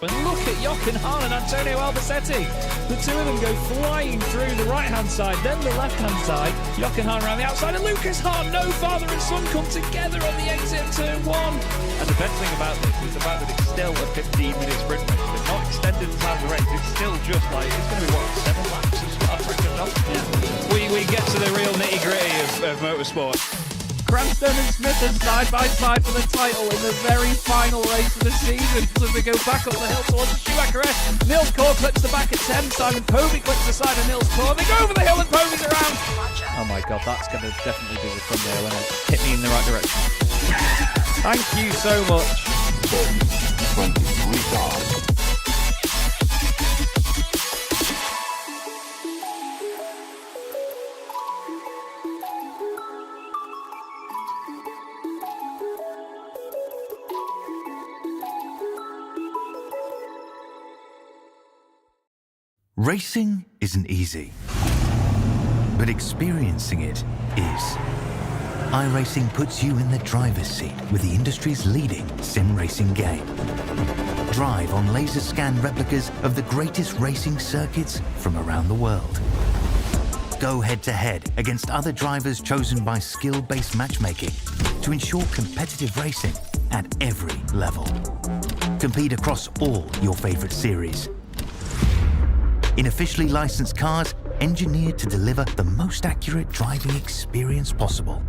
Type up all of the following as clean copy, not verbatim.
And look at Jochen Hahn and Antonio Albacete. The two of them go flying through the right-hand side, then the left-hand side. Jochen Hahn around the outside, and Lucas Hahn, no father and son, come together on the exit of turn one. And the best thing about this is the fact that it's still a 15-minute sprint race. They've not extended the time of the race. It's still just like, it's going to be, 7 laps of Spa-Francorchamps? Yeah. We get to the real nitty-gritty of motorsport. Cranston and Smith are side by side for the title in the very final race of the season. So as we go back up the hill towards the Schumacher-esque, Nils Kor clips the back at 10, Simon Povey clips the side of Nils Kor. They go over the hill and Povey's around. Oh my god, that's going to definitely be the thumbnail, and it hit me in the right direction. Thank you so much. 23 cars. Racing isn't easy, but experiencing it is. iRacing puts you in the driver's seat with the industry's leading sim racing game. Drive on laser scan replicas of the greatest racing circuits from around the world. Go head to head against other drivers chosen by skill-based matchmaking to ensure competitive racing at every level. Compete across all your favorite series. In officially licensed cars, engineered to deliver the most accurate driving experience possible.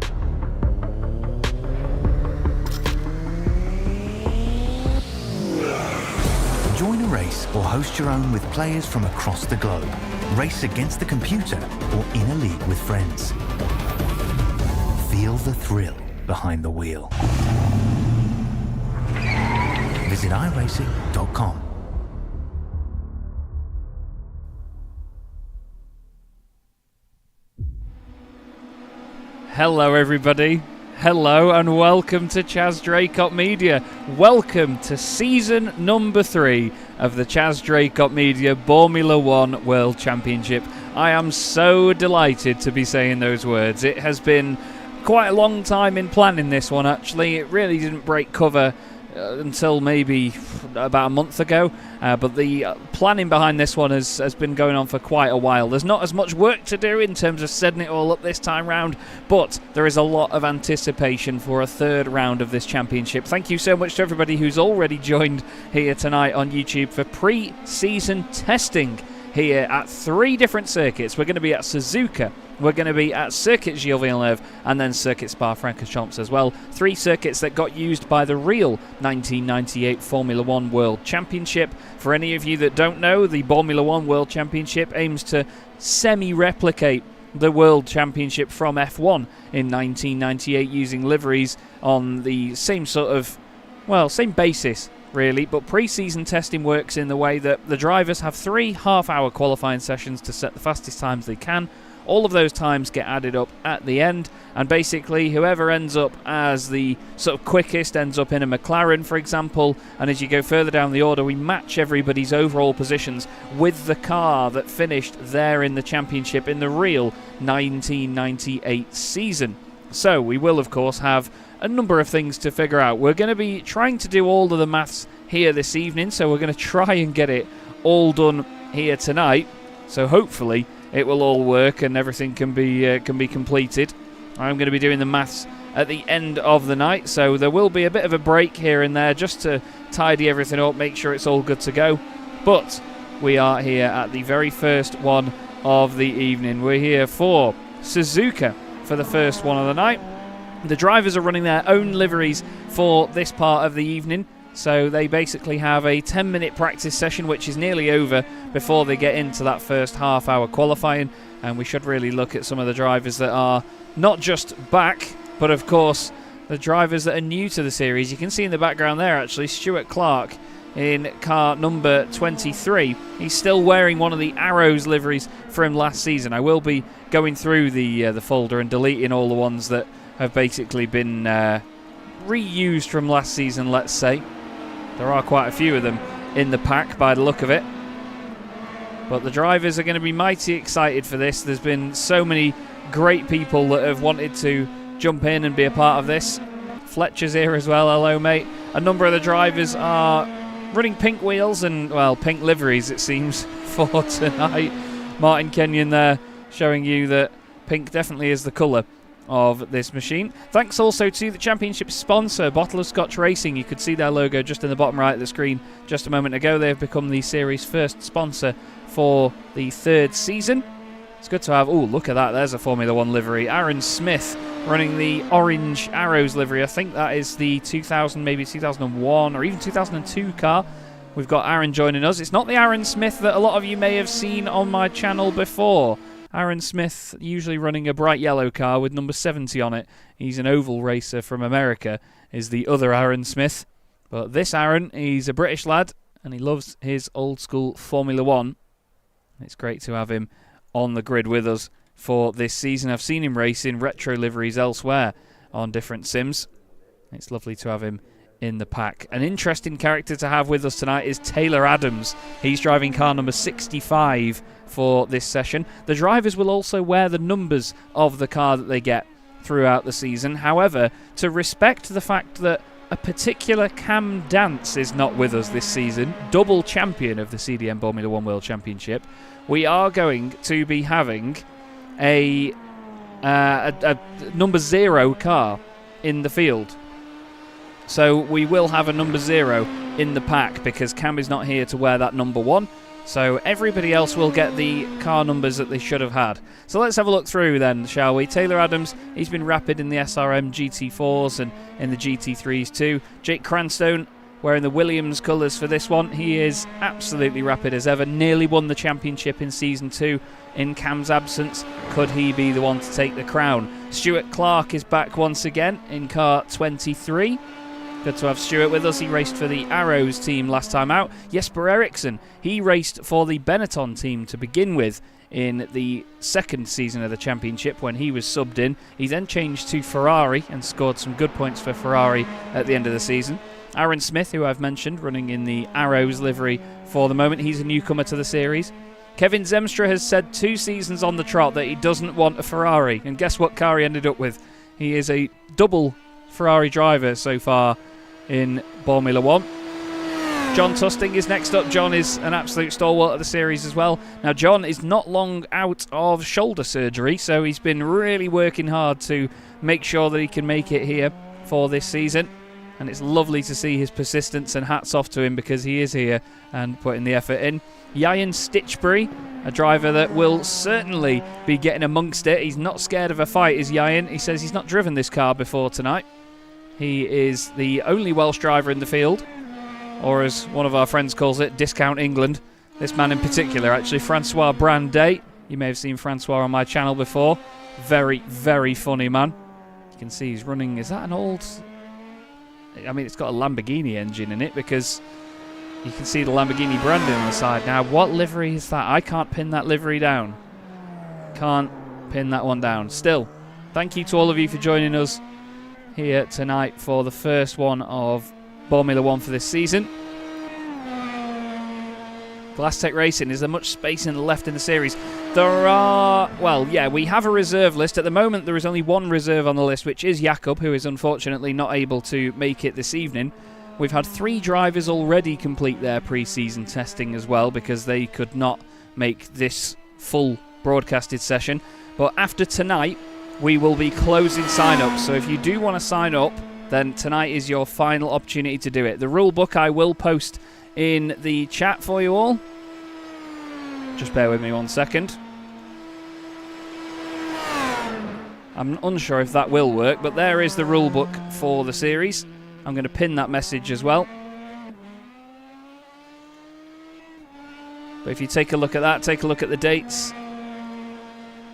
Join a race or host your own with players from across the globe. Race against the computer or in a league with friends. Feel the thrill behind the wheel. Visit iRacing.com. Hello everybody, hello and welcome to Chaz Draycott Media. Welcome to season number 3 of the Chaz Draycott Media Boremula 1 World Championship. I am so delighted to be saying those words. It has been quite a long time in planning this one actually. It really didn't break cover until maybe about a month ago, but the planning behind this one has been going on for quite a while. There's not as much work to do in terms of setting it all up this time round, but there is a lot of anticipation for a third round of this championship. Thank you so much to everybody who's already joined here tonight on YouTube for pre-season testing here at 3 different circuits. We're going to be at Suzuka, we're going to be at Circuit Gilles Villeneuve, and then Circuit Spa-Francorchamps as well. 3 circuits that got used by the real 1998 Formula 1 World Championship. For any of you that don't know, the Formula 1 World Championship aims to semi-replicate the World Championship from F1 in 1998 using liveries on the same sort of, well, same basis really, but pre-season testing works in the way that the drivers have 3 half-hour qualifying sessions to set the fastest times they can. All of those times get added up at the end, and basically whoever ends up as the sort of quickest ends up in a McLaren, for example, and as you go further down the order, we match everybody's overall positions with the car that finished there in the championship in the real 1998 season. So we will, of course, have a number of things to figure out. We're going to be trying to do all of the maths here this evening, so we're going to try and get it all done here tonight. So hopefully it will all work and everything can be completed. I'm going to be doing the maths at the end of the night, so there will be a bit of a break here and there just to tidy everything up, make sure it's all good to go. But we are here at the very first one of the evening. We're here for Suzuka for the first one of the night. The drivers are running their own liveries for this part of the evening, so they basically have a 10-minute practice session which is nearly over before they get into that first half-hour qualifying, and we should really look at some of the drivers that are not just back, but of course the drivers that are new to the series. You can see in the background there actually Stuart Clark in car number 23. He's still wearing one of the Arrows liveries from last season. I will be going through the folder and deleting all the ones that have basically been reused from last season, let's say. There are quite a few of them in the pack by the look of it. But the drivers are going to be mighty excited for this. There's been so many great people that have wanted to jump in and be a part of this. Fletcher's here as well, hello mate. A number of the drivers are running pink wheels and, well, pink liveries, it seems, for tonight. Martin Kenyon there showing you that pink definitely is the colour of this machine. Thanks also to the championship sponsor, Bottle of Scotch Racing. You could see their logo just in the bottom right of the screen just a moment ago. They have become the series' first sponsor for the 3rd season. It's good to have... Oh, look at that. There's a Formula 1 livery. Aaron Smith running the orange Arrows livery. I think that is the 2000, maybe 2001 or even 2002 car. We've got Aaron joining us. It's not the Aaron Smith that a lot of you may have seen on my channel before. Aaron Smith usually running a bright yellow car with number 70 on it. He's an oval racer from America, is the other Aaron Smith. But this Aaron, he's a British lad and he loves his old school Formula 1. It's great to have him on the grid with us for this season. I've seen him race in retro liveries elsewhere on different sims. It's lovely to have him in the pack. An interesting character to have with us tonight is Taylor Adams. He's driving car number 65 for this session. The drivers will also wear the numbers of the car that they get throughout the season. However, to respect the fact that a particular Cam Dance is not with us this season, double champion of the CDM Boremula 1 World Championship, we are going to be having a number 0 car in the field. So we will have a number 0 in the pack because Cam is not here to wear that number 1. So everybody else will get the car numbers that they should have had. So let's have a look through then, shall we? Taylor Adams, he's been rapid in the SRM GT4s and in the GT3s too. Jake Cranstone wearing the Williams colours for this one. He is absolutely rapid as ever. Nearly won the championship in Season 2 in Cam's absence. Could he be the one to take the crown? Stuart Clark is back once again in car 23. Good to have Stuart with us. He raced for the Arrows team last time out. Jesper Eriksson, he raced for the Benetton team to begin with in the 2nd season of the championship when he was subbed in. He then changed to Ferrari and scored some good points for Ferrari at the end of the season. Aaron Smith, who I've mentioned, running in the Arrows livery for the moment. He's a newcomer to the series. Kevin Zemstra has said 2 seasons on the trot that he doesn't want a Ferrari. And guess what car he ended up with? He is a double Ferrari driver so far in Boremula 1. John Tusting is next up. John is an absolute stalwart of the series as well. Now, John is not long out of shoulder surgery, so he's been really working hard to make sure that he can make it here for this season. And it's lovely to see his persistence, and hats off to him because he is here and putting the effort in. Yayan Stitchbury, a driver that will certainly be getting amongst it. He's not scared of a fight, is Yayan. He says he's not driven this car before tonight. He is the only Welsh driver in the field, or as one of our friends calls it, Discount England. This man in particular, actually, Francois Brandet. You may have seen Francois on my channel before. Very, very funny man. You can see he's running... Is that an old... I mean, it's got a Lamborghini engine in it because you can see the Lamborghini branding on the side. Now, what livery is that? I can't pin that livery down. Can't pin that one down. Still, thank you to all of you for joining us here tonight for the first one of Boremula 1 for this season. Glass Tech Racing, is there much space left in the series? There are, well, yeah, we have a reserve list. At the moment, there is only one reserve on the list, which is Jakob, who is unfortunately not able to make it this evening. We've had 3 drivers already complete their pre-season testing as well, because they could not make this full broadcasted session. But after tonight, we will be closing sign-ups. So if you do want to sign up, then tonight is your final opportunity to do it. The rule book I will post in the chat for you all. Just bear with me 1 second. I'm unsure if that will work, but there is the rule book for the series. I'm going to pin that message as well. But if you take a look at that, take a look at the dates.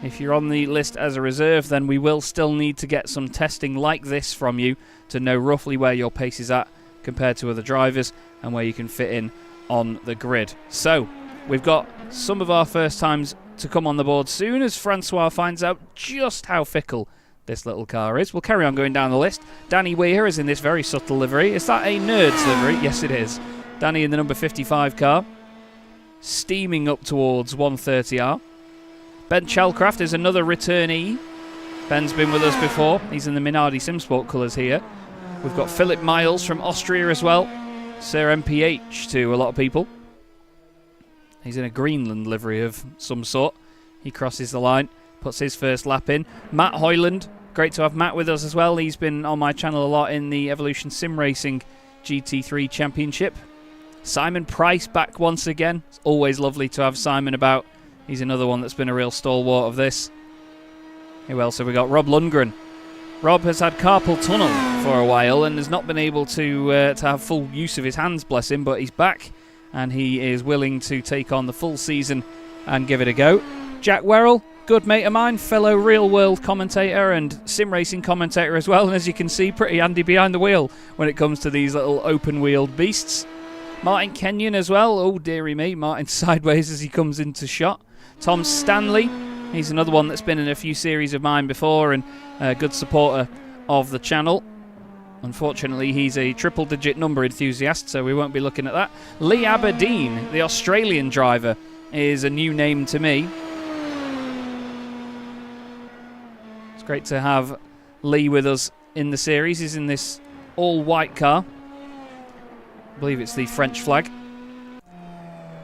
If you're on the list as a reserve, then we will still need to get some testing like this from you to know roughly where your pace is at compared to other drivers and where you can fit in on the grid. So, we've got some of our first times to come on the board soon as Francois finds out just how fickle this little car is. We'll carry on going down the list. Danny Weir is in this very subtle livery. Is that a Nerds livery? Yes, it is. Danny in the number 55 car, steaming up towards 130R. Ben Chalcraft is another returnee. Ben's been with us before. He's in the Minardi Simsport colours here. We've got Philip Miles from Austria as well. Sir MPH to a lot of people. He's in a Greenland livery of some sort. He crosses the line, puts his first lap in. Matt Hoyland, great to have Matt with us as well. He's been on my channel a lot in the Evolution Sim Racing GT3 Championship. Simon Price back once again. It's always lovely to have Simon about. He's another one that's been a real stalwart of this. Who else have we got? Rob Lundgren. Rob has had carpal tunnel for a while and has not been able to have full use of his hands, bless him, but he's back and he is willing to take on the full season and give it a go. Jack Werrell, good mate of mine, fellow real world commentator and sim racing commentator as well, and as you can see, pretty handy behind the wheel when it comes to these little open wheeled beasts. Martin Kenyon as well. Oh dearie me, Martin's sideways as he comes into shot. Tom Stanley, he's another one that's been in a few series of mine before and a good supporter of the channel. Unfortunately, he's a triple-digit number enthusiast, so we won't be looking at that. Lee Aberdeen, the Australian driver, is a new name to me. It's great to have Lee with us in the series. He's in this all-white car. I believe it's the French flag.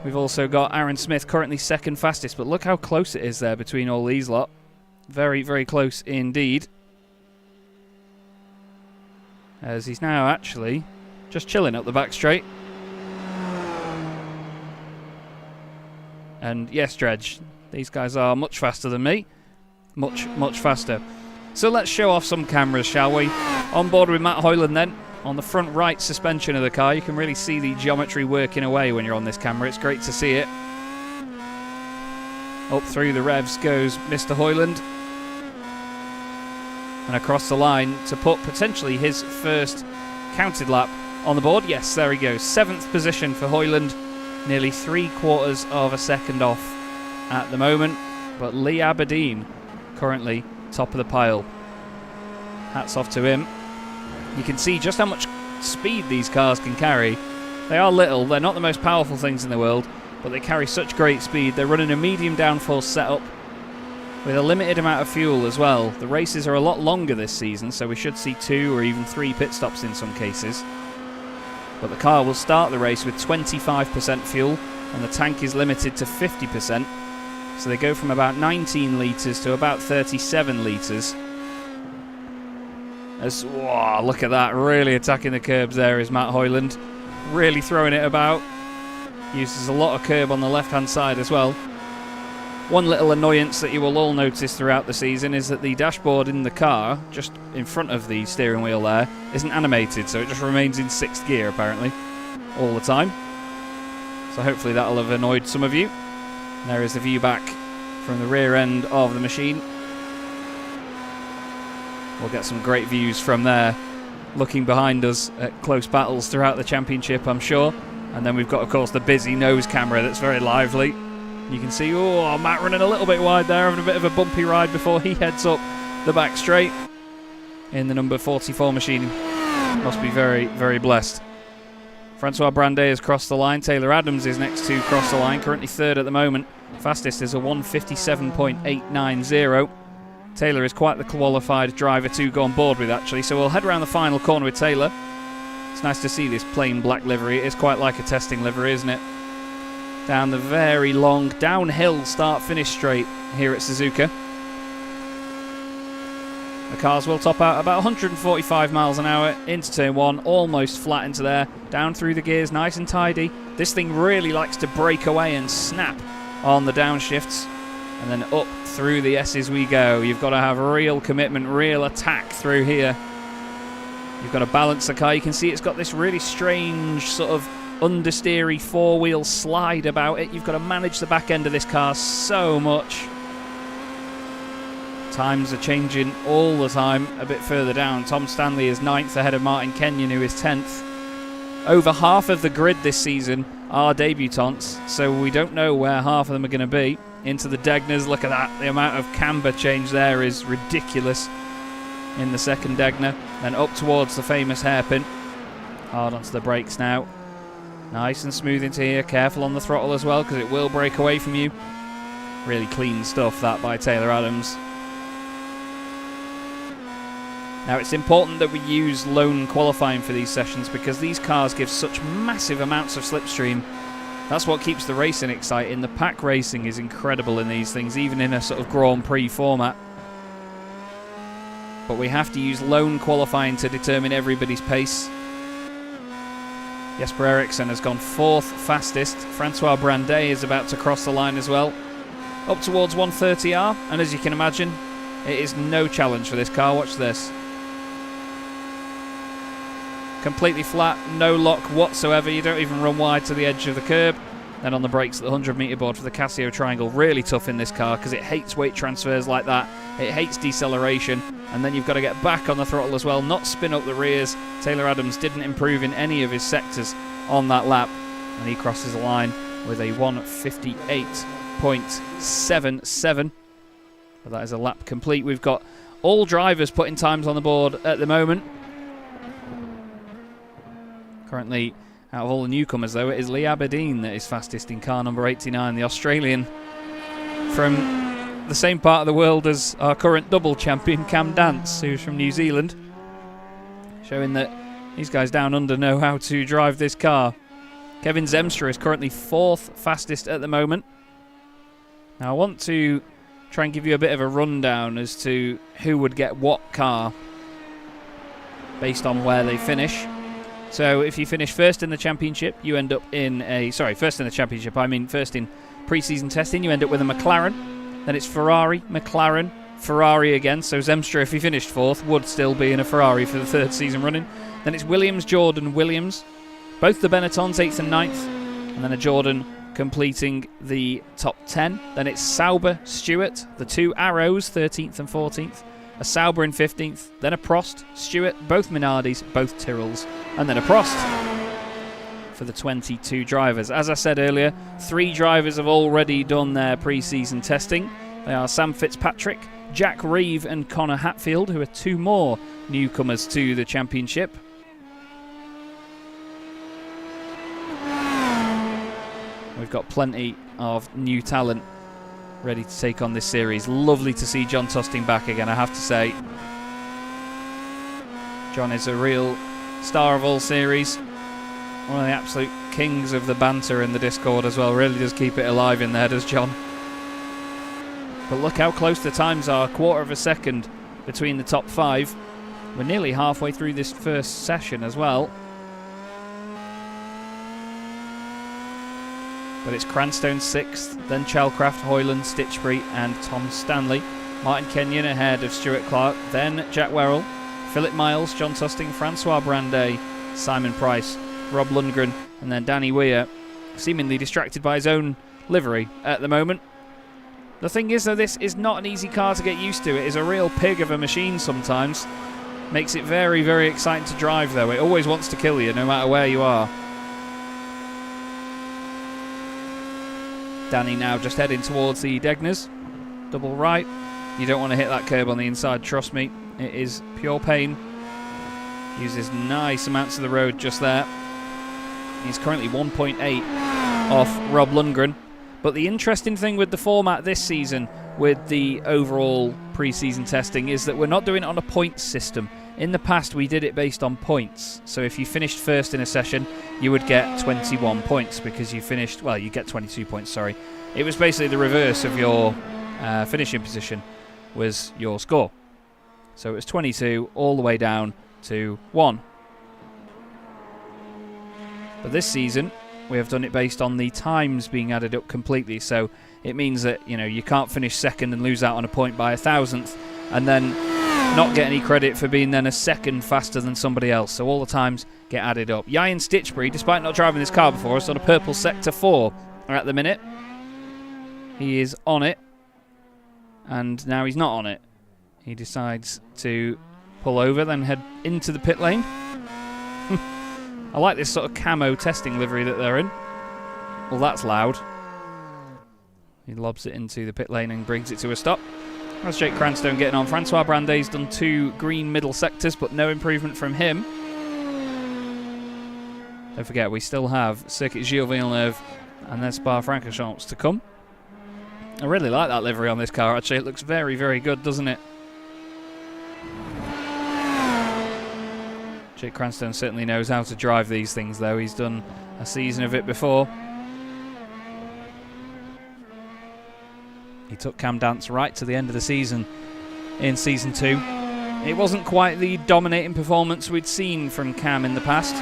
We've also got Aaron Smith, currently second fastest, but look how close it is there between all these lot. Very, very close indeed. As he's now actually just chilling up the back straight. And yes, Dredge, these guys are much faster than me. Much, much faster. So let's show off some cameras, shall we? On board with Matt Hoyland then. On the front right suspension of the car, you can really see the geometry working away when you're on this camera. It's great to see it. Up through the revs goes Mr. Hoyland. And across the line to put potentially his first counted lap on the board. Yes, there he goes. 7th position for Hoyland. Nearly 3/4 of a second off at the moment. But Lee Aberdeen currently top of the pile. Hats off to him. You can see just how much speed these cars can carry. They are little, they're not the most powerful things in the world, but they carry such great speed. They're running a medium downforce setup with a limited amount of fuel as well. The races are a lot longer this season, so we should see 2 or even 3 pit stops in some cases. But the car will start the race with 25% fuel, and the tank is limited to 50%. So they go from about 19 litres to about 37 litres. Wow, look at that, really attacking the curbs there is Matt Hoyland. Really throwing it about. Uses a lot of curb on the left-hand side as well. One little annoyance that you will all notice throughout the season is that the dashboard in the car, just in front of the steering wheel there, isn't animated, so it just remains in 6th gear apparently, all the time. So hopefully that'll have annoyed some of you. And there is the view back from the rear end of the machine. We'll get some great views from there, looking behind us at close battles throughout the championship, I'm sure. And then we've got, of course, the busy nose camera that's very lively. You can see, oh, Matt running a little bit wide there, having a bit of a bumpy ride before he heads up the back straight in the number 44 machine. Must be very, very blessed. Francois Brandet has crossed the line. Taylor Adams is next to cross the line, currently 3rd at the moment. Fastest is a 1:57.890. Taylor is quite the qualified driver to go on board with, actually, so we'll head around the final corner with Taylor. It's nice to see this plain black livery. It is quite like a testing livery, isn't it? Down the very long downhill start-finish straight here at Suzuka. The cars will top out about 145 miles an hour into turn 1, almost flat into there, down through the gears, nice and tidy. This thing really likes to break away and snap on the downshifts. And then up through the S's we go. You've got to have real commitment, real attack through here. You've got to balance the car. You can see it's got this really strange sort of understeery 4-wheel slide about it. You've got to manage the back end of this car so much. Times are changing all the time a bit further down. Tom Stanley is 9th ahead of Martin Kenyon, who is 10th. Over half of the grid this season are debutants, so we don't know where half of them are going to be. Into the Degners, look at that. The amount of camber change there is ridiculous in the second Degner. Then up towards the famous hairpin. Hard onto the brakes now. Nice and smooth into here. Careful on the throttle as well, because it will break away from you. Really clean stuff, that, by Taylor Adams. Now, it's important that we use lone qualifying for these sessions because these cars give such massive amounts of slipstream. That's what keeps the racing exciting. The pack racing is incredible in these things, even in a sort of Grand Prix format. But we have to use lone qualifying to determine everybody's pace. Jesper Eriksson has gone 4th fastest. Francois Brandet is about to cross the line as well. Up towards 130R, and as you can imagine, it is no challenge for this car. Watch this. Completely flat, no lock whatsoever. You don't even run wide to the edge of the curb. Then on the brakes at the 100-metre board for the Casio Triangle. Really tough in this car because it hates weight transfers like that. It hates deceleration. And then you've got to get back on the throttle as well, not spin up the rears. Taylor Adams didn't improve in any of his sectors on that lap. And he crosses the line with a 1:58.77. But that is a lap complete. We've got all drivers putting times on the board at the moment. Currently, out of all the newcomers, though, it is Lee Aberdeen that is fastest in car number 89, the Australian from the same part of the world as our current double champion, Cam Dance, who's from New Zealand, showing that these guys down under know how to drive this car. Kevin Zemstra is currently 4th fastest at the moment. Now, I want to try and give you a bit of a rundown as to who would get what car based on where they finish. So if you finish first in the championship, you end up in a... Sorry, first in the championship, I mean first in pre-season testing, you end up with a McLaren. Then it's Ferrari, McLaren, Ferrari again. So Zemstra, if he finished 4th, would still be in a Ferrari for the 3rd season running. Then it's Williams, Jordan, Williams. Both the Benettons, 8th and 9th. And then a Jordan completing the top 10. Then it's Sauber, Stewart, the 2 Arrows, 13th and 14th. A Sauber in 15th, then a Prost, Stewart, both Minardis, both Tyrrells, and then a Prost for the 22 drivers. As I said earlier, 3 drivers have already done their pre-season testing. They are Sam Fitzpatrick, Jack Reeve and Connor Hatfield, who are 2 more newcomers to the championship. We've got plenty of new talent ready to take on this series. Lovely to see John Tusting back again, I have to say. John is a real star of all series. One of the absolute kings of the banter in the Discord as well. Really does keep it alive in there, does John. But look how close the times are. 1/4 of a second between the top 5. We're nearly halfway through this first session as well. But it's Cranstone 6th, then Chalcraft, Hoyland, Stitchbury and Tom Stanley. Martin Kenyon ahead of Stuart Clark, then Jack Werrell, Philip Miles, John Tusting, Francois Brandet, Simon Price, Rob Lundgren and then Danny Weir, seemingly distracted by his own livery at the moment. The thing is, though, this is not an easy car to get used to. It is a real pig of a machine sometimes. Makes it very, very exciting to drive, though. It always wants to kill you, no matter where you are. Danny now just heading towards the Degners. Double right. You don't want to hit that curb on the inside, trust me. It is pure pain. Uses nice amounts of the road just there. He's currently 1.8 off Rob Lundgren. But the interesting thing with the format this season, with the overall pre-season testing, is that we're not doing it on a points system. In the past, we did it based on points. So if you finished first in a session, you would get 21 points because you finished... Well, you get 22 points, sorry. It was basically the reverse of your finishing position was your score. So it was 22 all the way down to 1. But this season, we have done it based on the times being added up completely. So it means that, you know, you can't finish second and lose out on a point by 1,000th and then not get any credit for being then a second faster than somebody else. So all the times get added up. Ian Stitchbury, despite not driving this car before, is on a purple sector 4 at the minute. He is on it, and now he's not on it. He decides to pull over, then head into the pit lane. I like this sort of camo testing livery that they're in. Well, that's loud. He lobs it into the pit lane and brings it to a stop. That's Jake Cranstone getting on. Francois Brandet's done 2 green middle sectors, but no improvement from him. Don't forget, we still have Circuit Gilles Villeneuve and then Spa-Francorchamps to come. I really like that livery on this car, actually. It looks very, very good, doesn't it? Jake Cranstone certainly knows how to drive these things, though. He's done a season of it before. He took Cam Dance right to the end of the season in Season 2. It wasn't quite the dominating performance we'd seen from Cam in the past.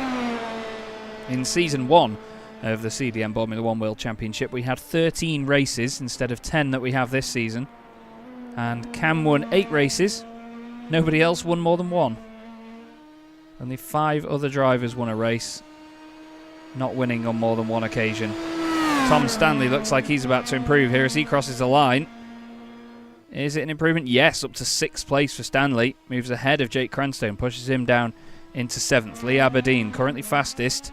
In Season 1 of the CDM Boremula 1 World Championship, we had 13 races instead of 10 that we have this season. And Cam won 8 races. Nobody else won more than 1. Only 5 other drivers won a race, not winning on more than 1 occasion. Tom Stanley looks like he's about to improve here as he crosses the line. Is it an improvement? Yes, up to 6th place for Stanley. Moves ahead of Jake Cranstone, pushes him down into 7th. Lee Aberdeen currently fastest,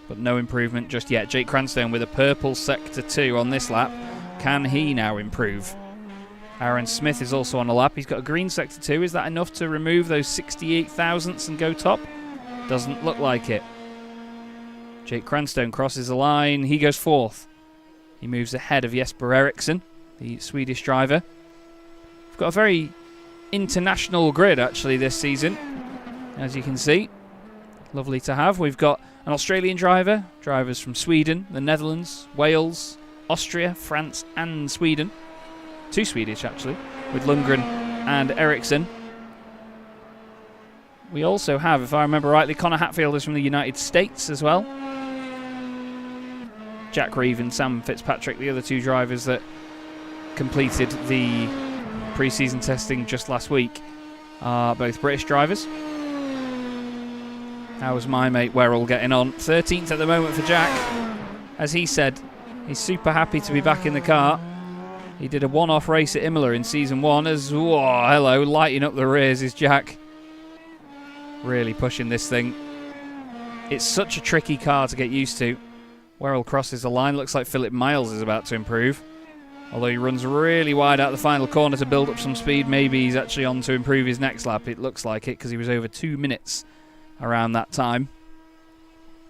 but no improvement just yet. Jake Cranstone with a purple Sector 2 on this lap. Can he now improve? Aaron Smith is also on a lap. He's got a green Sector 2. Is that enough to remove those 68 thousandths and go top? Doesn't look like it. Jake Cranstone crosses the line. He goes 4th. He moves ahead of Jesper Eriksson, the Swedish driver. We've got a very international grid, actually, this season, as you can see. Lovely to have. We've got an Australian driver, drivers from Sweden, the Netherlands, Wales, Austria, France and Sweden. 2 Swedish, actually, with Lundgren and Eriksson. We also have, if I remember rightly, Connor Hatfield is from the United States as well. Jack Reeve and Sam Fitzpatrick, the other 2 drivers that completed the pre-season testing just last week, are both British drivers. How's my mate Werrell getting on? 13th at the moment for Jack. As he said, he's super happy to be back in the car. He did a one-off race at Imola in Season 1 as, whoa, hello, lighting up the rears is Jack. Really pushing this thing. It's such a tricky car to get used to. Werrell crosses the line. Looks like Philip Miles is about to improve. Although he runs really wide out the final corner to build up some speed. Maybe he's actually on to improve his next lap. It looks like it because he was over 2 minutes around that time.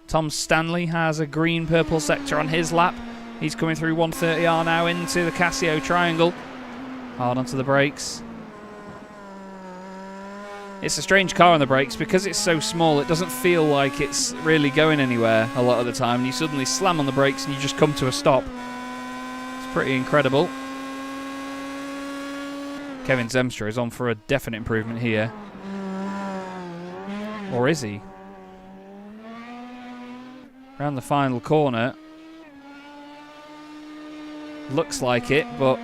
Tom Stanley has a green-purple sector on his lap. He's coming through 130R now into the Casio triangle. Hard onto the brakes. It's a strange car on the brakes because it's so small. It doesn't feel like it's really going anywhere a lot of the time. You suddenly slam on the brakes and you just come to a stop. It's pretty incredible. Kevin Zemstra is on for a definite improvement here. Or is he? Around the final corner. Looks like it, but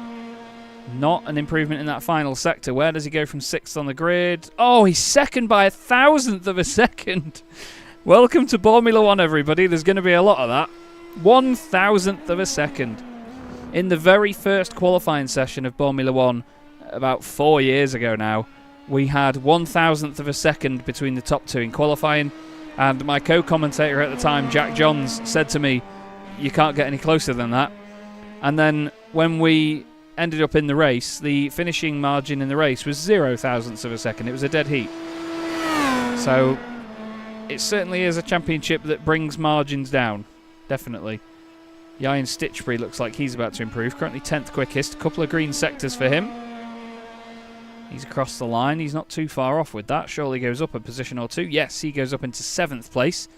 not an improvement in that final sector. Where does he go from 6th on the grid? Oh, he's second by 1,000th of a second. Welcome to Boremula 1, everybody. There's going to be a lot of that. 1,000th of a second. In the very first qualifying session of Boremula 1, about 4 years ago now, we had 1,000th of a second between the top 2 in qualifying, and my co-commentator at the time, Jack Johns, said to me, you can't get any closer than that. And then when we ended up in the race, the finishing margin in the race was 0 thousandths of a second. It was a dead heat. So it certainly is a championship that brings margins down. Definitely. Yayan Stitchbury looks like he's about to improve. Currently 10th quickest. A couple of green sectors for him. He's across the line. He's not too far off with that. Surely goes up a position or 2. Yes, he goes up into 7th place.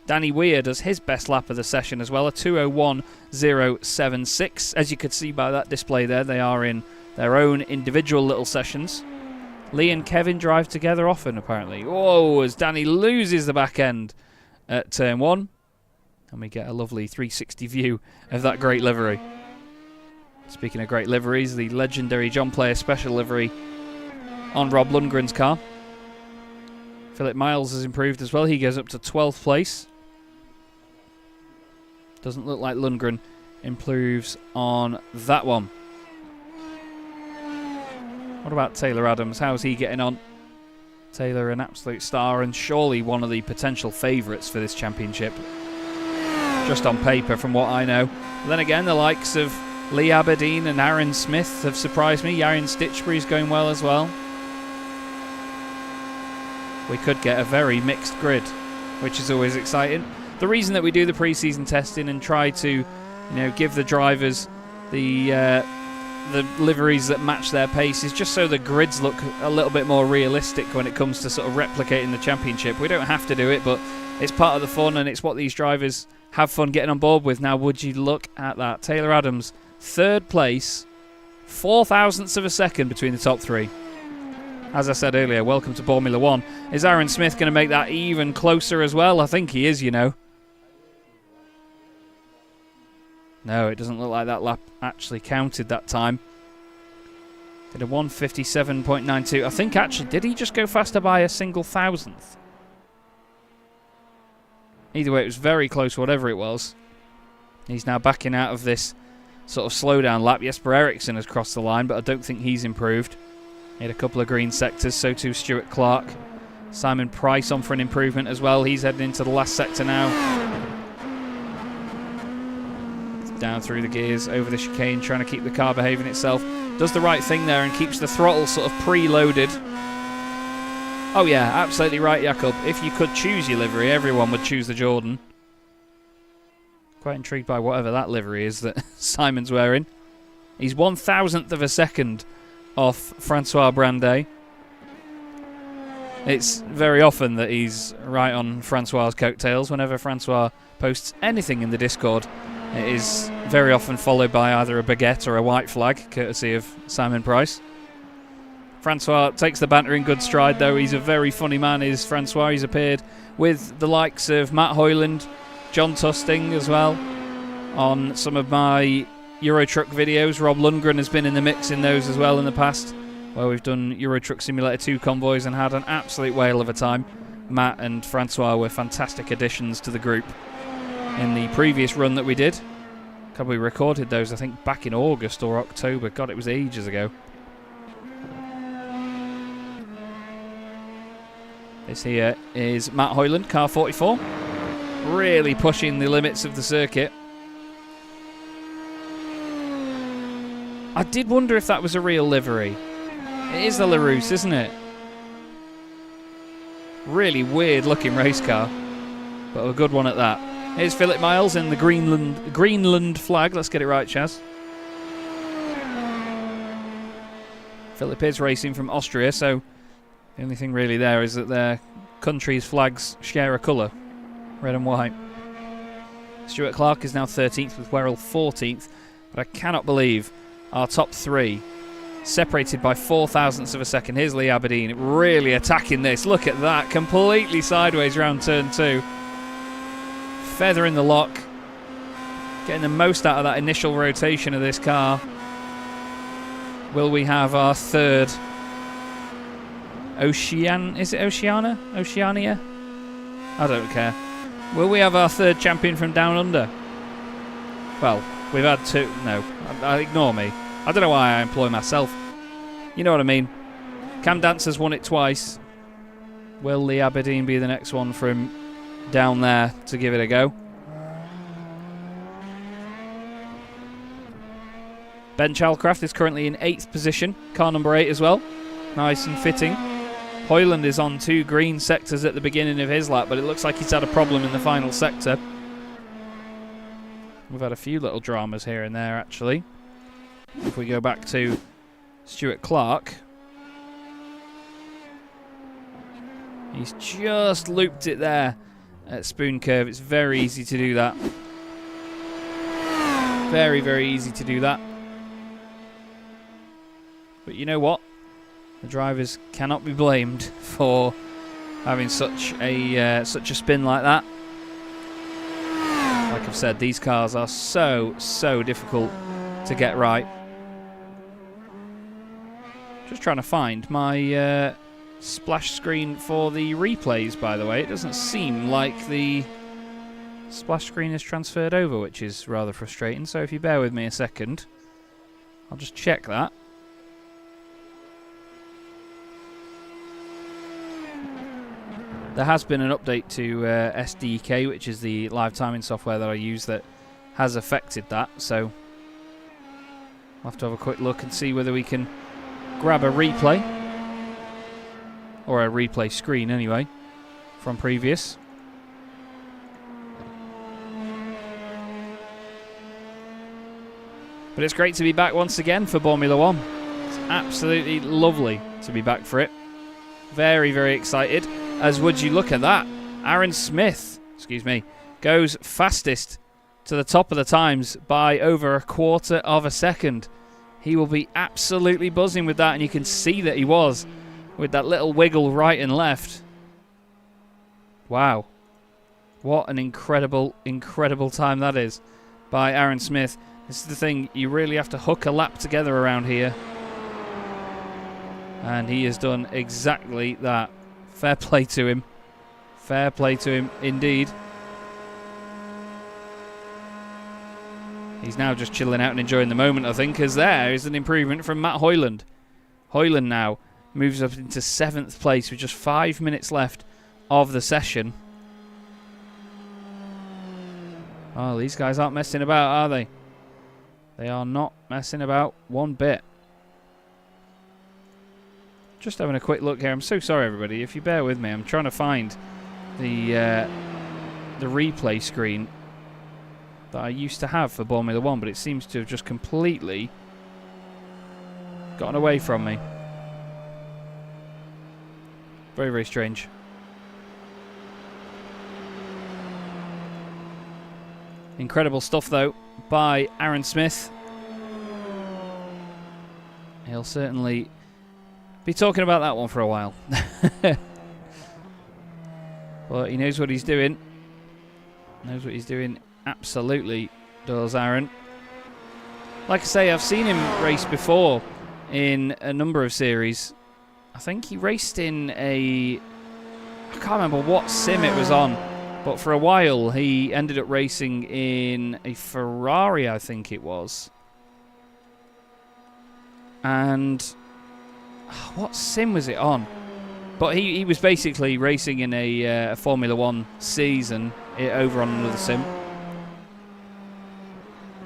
Danny Weir does his best lap of the session as well, a 2:01.076. As you could see by that display there, they are in their own individual little sessions. Lee and Kevin drive together often, apparently. Whoa, as Danny loses the back end at turn 1. And we get a lovely 360 view of that great livery. Speaking of great liveries, the legendary John Player special livery on Rob Lundgren's car. Philip Miles has improved as well. He goes up to 12th place. Doesn't look like Lundgren improves on that one. What about Taylor Adams? How's he getting on? Taylor, an absolute star and surely one of the potential favourites for this championship. Just on paper, from what I know. But then again, the likes of Lee Aberdeen and Aaron Smith have surprised me. Yayan Stitchbury's going well as well. We could get a very mixed grid, which is always exciting. The reason that we do the pre-season testing and try to, give the drivers the the liveries that match their paces, just so the grids look a little bit more realistic when it comes to sort of replicating the championship. We don't have to do it, but it's part of the fun, and it's what these drivers have fun getting on board with. Now, would you look at that? Taylor Adams, 3rd place, 0.004 of a second between the top 3. As I said earlier, welcome to Boremula 1. Is Aaron Smith going to make that even closer as well? I think he is, you know. No, it doesn't look like that lap actually counted that time. Did a 1:57.92. I think actually, did he just go faster by a single thousandth? Either way, it was very close, whatever it was. He's now backing out of this sort of slowdown lap. Jesper Eriksson has crossed the line, but I don't think he's improved. He had a couple of green sectors, so too Stuart Clark. Simon Price on for an improvement as well. He's heading into the last sector now. Down through the gears, over the chicane, trying to keep the car behaving itself. Does the right thing there and keeps the throttle sort of preloaded. Oh yeah, absolutely right, Jakob. If you could choose your livery, everyone would choose the Jordan. Quite intrigued by whatever that livery is that Simon's wearing. He's 1,000th of a second off Francois Brandet. It's very often that he's right on Francois's coattails. Whenever Francois posts anything in the Discord, it is very often followed by either a baguette or a white flag, courtesy of Simon Price. Francois takes the banter in good stride, though. He's a very funny man, is Francois. He's appeared with the likes of Matt Hoyland, John Tusting as well, on some of my Euro Truck videos. Rob Lundgren has been in the mix in those as well in the past, where we've done Euro Truck Simulator 2 convoys and had an absolute whale of a time. Matt and Francois were fantastic additions to the group in the previous run that we did. God, we recorded those, I think, back in August or October. God, it was ages ago. This here is Matt Hoyland, car 44. Really pushing the limits of the circuit. I did wonder if that was a real livery. It is the LaRousse, isn't it? Really weird looking race car, but a good one at that. Here's Philip Miles in the Greenland flag. Let's get it right, Chaz. Philip is racing from Austria, so the only thing really there is that their country's flags share a colour, red and white. Stuart Clark is now 13th with Werrell 14th, but I cannot believe our top 3 separated by 0.004 of a second. Here's Lee Aberdeen really attacking this. Look at that, completely sideways round turn 2. Feather in the lock, getting the most out of that initial rotation of this car. Will we have our 3rd is it Oceania? Oceania? I don't care. Will we have our 3rd champion from down under? Well, we've had 2. No, ignore me. I don't know why I employ myself. You know what I mean. Cam Dancer's won it twice. Will Lee Aberdeen be the next one from down there to give it a go? Ben Chalcraft is currently in 8th position, car number 8 as well. Nice and fitting. Hoyland is on 2 green sectors at the beginning of his lap, but it looks like he's had a problem in the final sector. We've had a few little dramas here and there, actually. If we go back to Stuart Clark, he's just looped it there at Spoon Curve. It's very easy to do that. Very, very easy to do that. But you know what? The drivers cannot be blamed for having such a spin like that. Like I've said, these cars are so difficult to get right. Just trying to find my splash screen for the replays, by the way. It doesn't seem like the splash screen is transferred over, which is rather frustrating. So if you bear with me a second, I'll just check that. There has been an update to SDK, which is the live timing software that I use, that has affected that. So I'll have to have a quick look and see whether we can grab a replay, or a replay screen anyway, from previous. But it's great to be back once again for Boremula 1. It's absolutely lovely to be back for it. Very, very excited. As would you look at that, Aaron Smith, goes fastest to the top of the times by over 1/4 of a second. He will be absolutely buzzing with that, and you can see that he was with that little wiggle right and left. Wow. What an incredible, incredible time that is by Aaron Smith. This is the thing, you really have to hook a lap together around here. And he has done exactly that. Fair play to him. Fair play to him indeed. He's now just chilling out and enjoying the moment, I think, as there is an improvement from Matt Hoyland. Hoyland now moves up into 7th place with just 5 minutes left of the session. Oh, these guys aren't messing about, are they? They are not messing about one bit. Just having a quick look here. I'm so sorry, everybody. If you bear with me, I'm trying to find the replay screen that I used to have for Boremula 1, but it seems to have just completely gotten away from me. Very, very strange. Incredible stuff, though, by Aaron Smith. He'll certainly be talking about that one for a while. But he knows what he's doing. Knows what he's doing. Absolutely does Aaron. Like I say, I've seen him race before in a number of series. I think he raced in I can't remember what sim it was on, but for a while he ended up racing in a Ferrari, I think it was. And what sim was it on? But he was basically racing in a Formula 1 season over on another sim.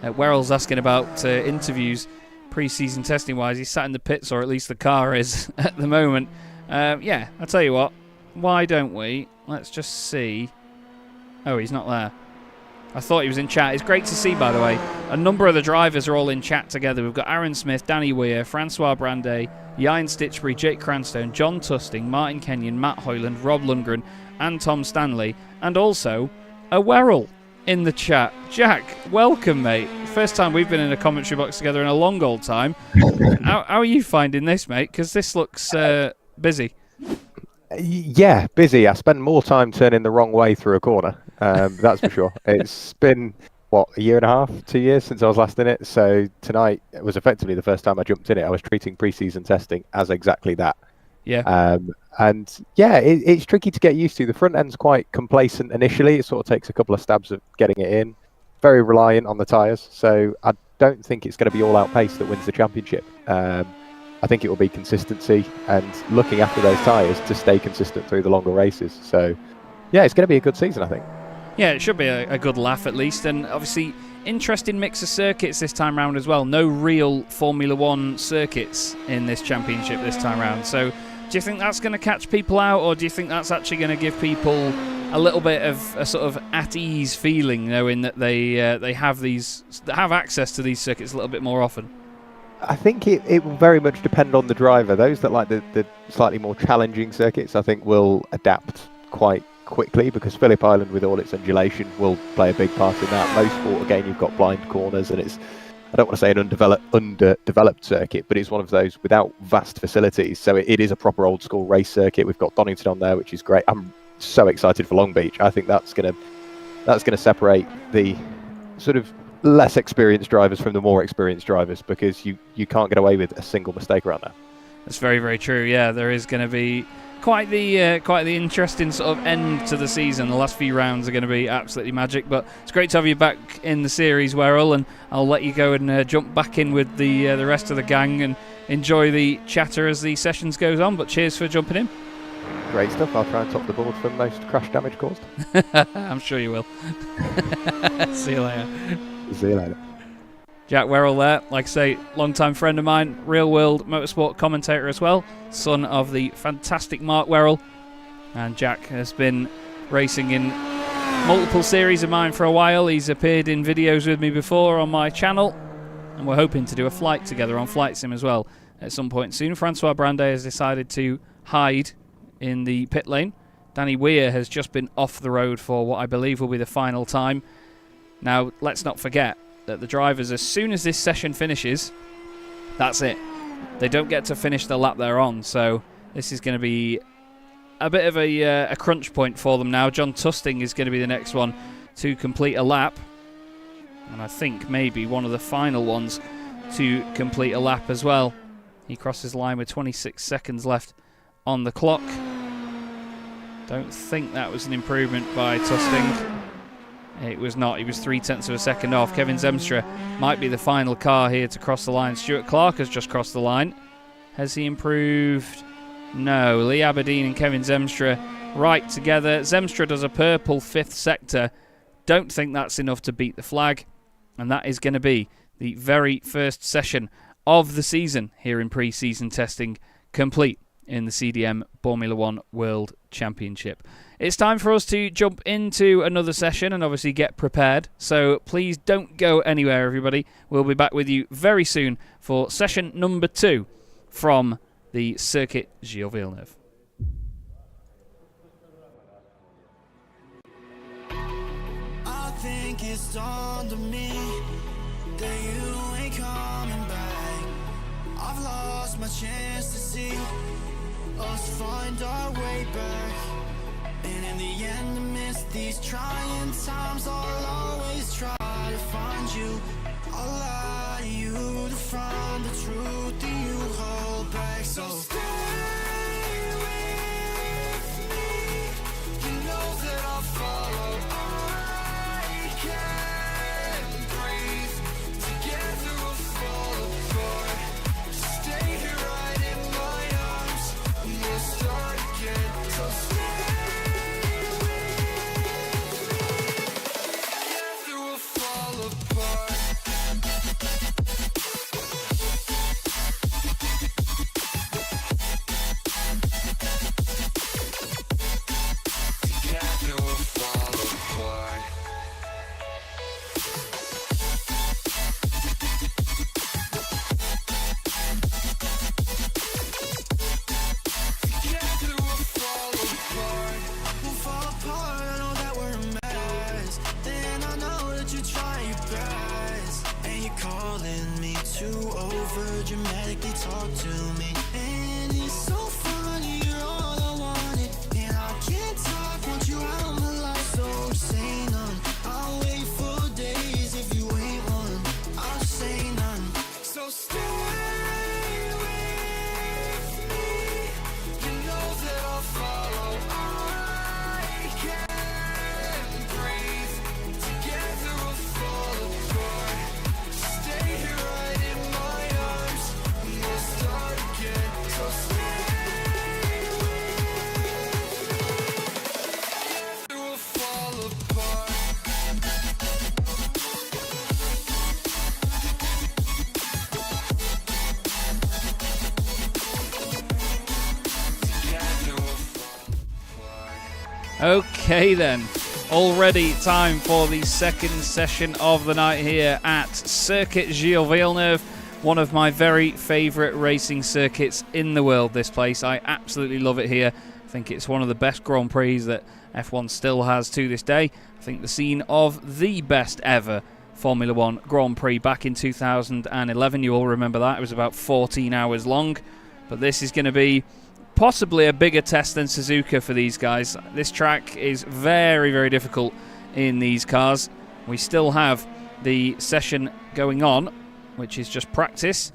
Werrell's asking about interviews pre-season testing-wise. He's sat in the pits, or at least the car is at the moment. Yeah, I'll tell you what. Why don't we? Let's just see. Oh, he's not there. I thought he was in chat. It's great to see, by the way. A number of the drivers are all in chat together. We've got Aaron Smith, Danny Weir, Francois Brandet, Jan Stitchbury, Jake Cranstone, John Tusting, Martin Kenyon, Matt Hoyland, Rob Lundgren, and Tom Stanley. And also a Werrell in the chat. Jack, welcome, mate. First time we've been in a commentary box together in a long old time. How are you finding this, mate? Because this looks busy. Yeah, busy. I spend more time turning the wrong way through a corner. That's for sure. It's been, what, a year and a half, 2 years since I was last in it. So tonight it was effectively the first time I jumped in it. I was treating pre-season testing as exactly that. Yeah. And yeah, it's tricky to get used to. The front end's quite complacent initially. It sort of takes a couple of stabs of getting it in. Very reliant on the tyres. So I don't think it's going to be all-out pace that wins the championship. I think it will be consistency and looking after those tyres to stay consistent through the longer races. So yeah, it's going to be a good season, I think. Yeah, it should be a good laugh at least. And obviously, interesting mix of circuits this time round as well. No real Formula 1 circuits in this championship this time round. So do you think that's going to catch people out, or do you think that's actually going to give people a little bit of a sort of at ease feeling, knowing that they have access to these circuits a little bit more often? I think it will very much depend on the driver. Those that like the slightly more challenging circuits, I think, will adapt quite quickly, because Phillip Island, with all its undulation, will play a big part in that. Motorsport, again, you've got blind corners, and it's, I don't want to say an underdeveloped circuit, but it's one of those without vast facilities. So it is a proper old school race circuit. We've got Donington on there, which is great. I'm so excited for Long Beach. I think that's gonna separate the sort of less experienced drivers from the more experienced drivers, because you can't get away with a single mistake around there. That's very, very true. Yeah, there is going to be quite the interesting sort of end to the season. The last few rounds are going to be absolutely magic, but it's great to have you back in the series, Werrell, and I'll let you go and jump back in with the rest of the gang and enjoy the chatter as the sessions goes on. But cheers for jumping in. Great stuff. I'll try and top the board for most crash damage caused. I'm sure you will. See you later. See you later. Jack Werrell there, like I say, long-time friend of mine, real-world motorsport commentator as well, son of the fantastic Mark Werrell. And Jack has been racing in multiple series of mine for a while. He's appeared in videos with me before on my channel. and we're hoping to do a flight together on Flight Sim as well at some point soon. Francois Brandet has decided to hide in the pit lane. Danny Weir has just been off the road for what I believe will be the final time. Now, let's not forget that the drivers, as soon as this session finishes, that's it. They don't get to finish the lap they're on, so this is going to be a bit of a crunch point for them now. John Tusting is going to be the next one to complete a lap, and I think maybe one of the final ones to complete a lap as well. He crosses the line with 26 seconds left on the clock. Don't think that was an improvement by Tusting. It was not. He was 0.3 of a second off. Kevin Zemstra might be the final car here to cross the line. Stuart Clark has just crossed the line. Has he improved? No. Lee Aberdeen and Kevin Zemstra right together. Zemstra does a purple 5th sector. Don't think that's enough to beat the flag. And that is going to be the very first session of the season here in pre-season testing complete in the CDM Boremula 1 World Championship. It's time for us to jump into another session and obviously get prepared. So please don't go anywhere, everybody. We'll be back with you very soon for session number 2 from the Circuit Gilles Villeneuve. I think it's dawned on me that you ain't coming back. I've lost my chance to see us find our way back. And in the end, amidst these trying times, I'll always try to find you. I'll allow you to find the truth that you hold back. So stay with me. You know that I'll follow. I can't breathe. Together we'll fall apart. Stay here right in my arms, and we'll start again. So stay. Dramatically talk to me, and it's so funny. You're all I wanted, and I can't talk. Want you out of my life, so say none. I'll wait for days if you ain't one. I'll say none. So stay with me. You know that I'll follow. I can't breathe. Together we'll fall apart. Stay here right in my arms. We'll start again. So stay with me. Together we'll fall apart. Okay then, already time for the second session of the night here at Circuit Gilles Villeneuve, one of my very favourite racing circuits in the world, this place. I absolutely love it here. I think it's one of the best Grand Prix that F1 still has to this day. I think the scene of the best ever Formula 1 Grand Prix back in 2011, you all remember that. It was about 14 hours long, but this is going to be possibly a bigger test than Suzuka for these guys. This track is very, very difficult in these cars. We still have the session going on, which is just practice.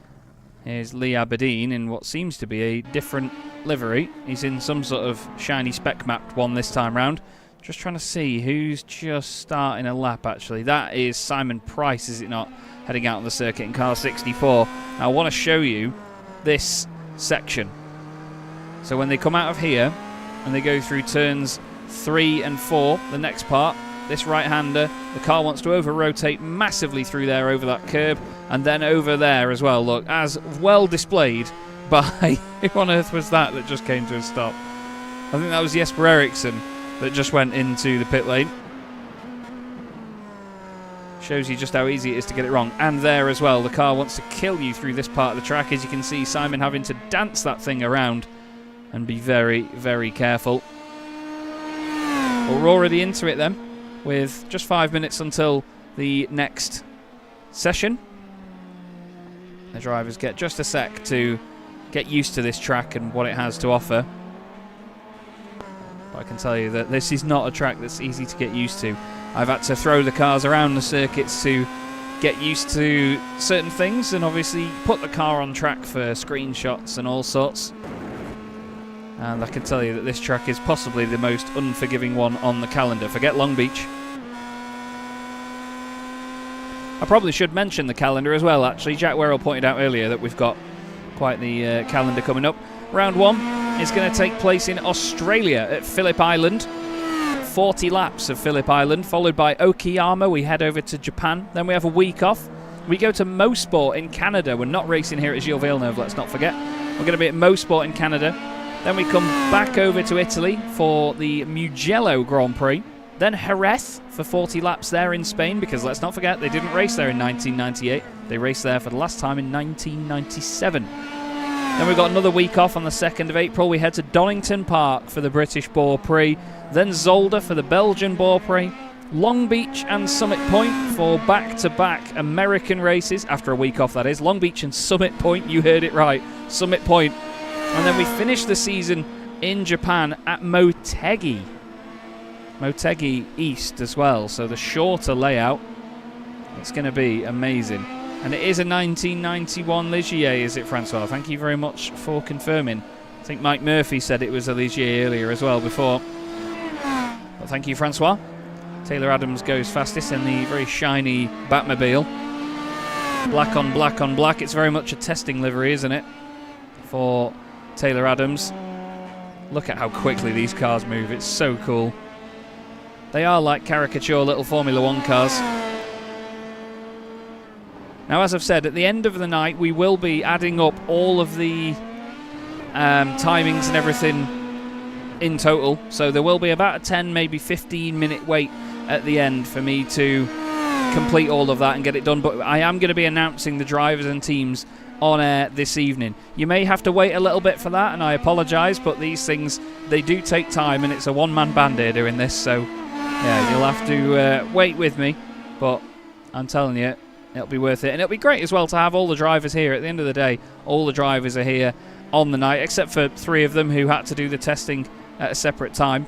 Here's Lee Aberdeen in what seems to be a different livery. He's in some sort of shiny spec mapped one this time round. Just trying to see who's just starting a lap, actually. That is Simon Price, is it not? Heading out on the circuit in car 64. Now, I want to show you this section. So when they come out of here and they go through turns 3 and 4, the next part, this right-hander, the car wants to over-rotate massively through there over that curb and then over there as well. Look, as well displayed by... Who on earth was that just came to a stop? I think that was Jesper Eriksson that just went into the pit lane. Shows you just how easy it is to get it wrong. And there as well, the car wants to kill you through this part of the track. As you can see, Simon having to dance that thing around and be very, very careful. Well, we're already into it then, with just 5 minutes until the next session. The drivers get just a sec to get used to this track and what it has to offer. But I can tell you that this is not a track that's easy to get used to. I've had to throw the cars around the circuits to get used to certain things, and obviously put the car on track for screenshots and all sorts. And I can tell you that this track is possibly the most unforgiving one on the calendar. Forget Long Beach. I probably should mention the calendar as well, actually. Jack Werrell pointed out earlier that we've got quite the calendar coming up. Round 1 is going to take place in Australia at Phillip Island. 40 laps of Phillip Island, followed by Okayama. We head over to Japan. Then we have a week off. We go to Mosport in Canada. We're not racing here at Gilles Villeneuve, let's not forget. We're going to be at Mosport in Canada. Then we come back over to Italy for the Mugello Grand Prix. Then Jerez for 40 laps there in Spain, because let's not forget, they didn't race there in 1998. They raced there for the last time in 1997. Then we've got another week off on the 2nd of April. We head to Donington Park for the British Boar Prix. Then Zolder for the Belgian Boar Prix. Long Beach and Summit Point for back-to-back American races. After a week off, that is. Long Beach and Summit Point, you heard it right. Summit Point. And then we finish the season in Japan at Motegi. Motegi East as well, so the shorter layout. It's going to be amazing. And it is a 1991 Ligier, is it, Francois? Thank you very much for confirming. I think Mike Murphy said it was a Ligier earlier as well before. But thank you, Francois. Taylor Adams goes fastest in the very shiny Batmobile. Black on black on black. It's very much a testing livery, isn't it, for Taylor Adams. Look at how quickly these cars move. It's so cool. They are like caricature little Formula 1 cars. Now, as I've said, at the end of the night, we will be adding up all of the timings and everything in total. So there will be about a 10, maybe 15-minute wait at the end for me to complete all of that and get it done. But I am going to be announcing the drivers and teams on air this evening. You may have to wait a little bit for that, and I apologise, but these things, they do take time, and it's a one-man band here doing this. So, yeah, you'll have to wait with me. But I'm telling you, it'll be worth it. And it'll be great as well to have all the drivers here. At the end of the day, all the drivers are here on the night, except for 3 of them who had to do the testing at a separate time.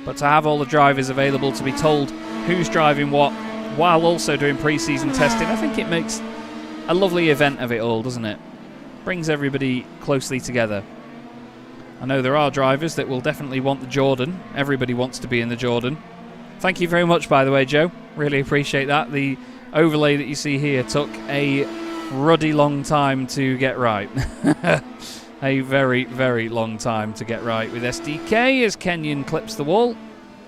But to have all the drivers available to be told who's driving what while also doing pre-season testing, I think it makes a lovely event of it all, doesn't it? Brings everybody closely together. I know there are drivers that will definitely want the Jordan. Everybody wants to be in the Jordan. Thank you very much, by the way, Joe. Really appreciate that. The overlay that you see here took a ruddy long time to get right. A very, very long time to get right with SDK as Kenyon clips the wall.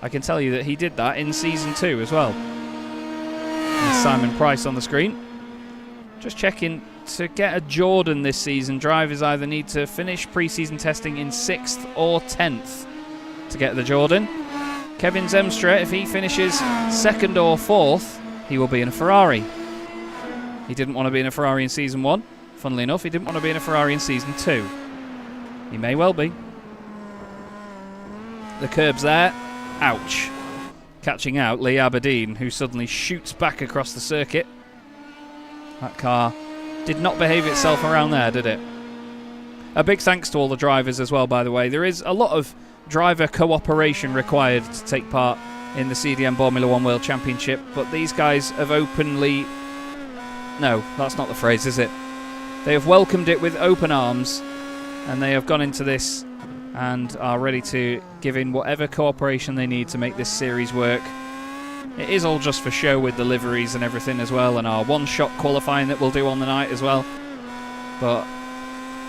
I can tell you that he did that in Season 2 as well. And Simon Price on the screen. Just checking, to get a Jordan this season, drivers either need to finish pre-season testing in 6th or 10th to get the Jordan. Kevin Zemstra, if he finishes 2nd or 4th, he will be in a Ferrari. He didn't want to be in a Ferrari in Season 1. Funnily enough, he didn't want to be in a Ferrari in Season 2. He may well be. The curb's there. Ouch. Catching out Lee Aberdeen, who suddenly shoots back across the circuit. That car did not behave itself around there, did it? A big thanks to all the drivers as well, by the way. There is a lot of driver cooperation required to take part in the CDM Boremula 1 World Championship, but these guys have openly... No, that's not the phrase, is it? They have welcomed it with open arms, and they have gone into this and are ready to give in whatever cooperation they need to make this series work. It is all just for show with the liveries and everything as well, and our one-shot qualifying that we'll do on the night as well. But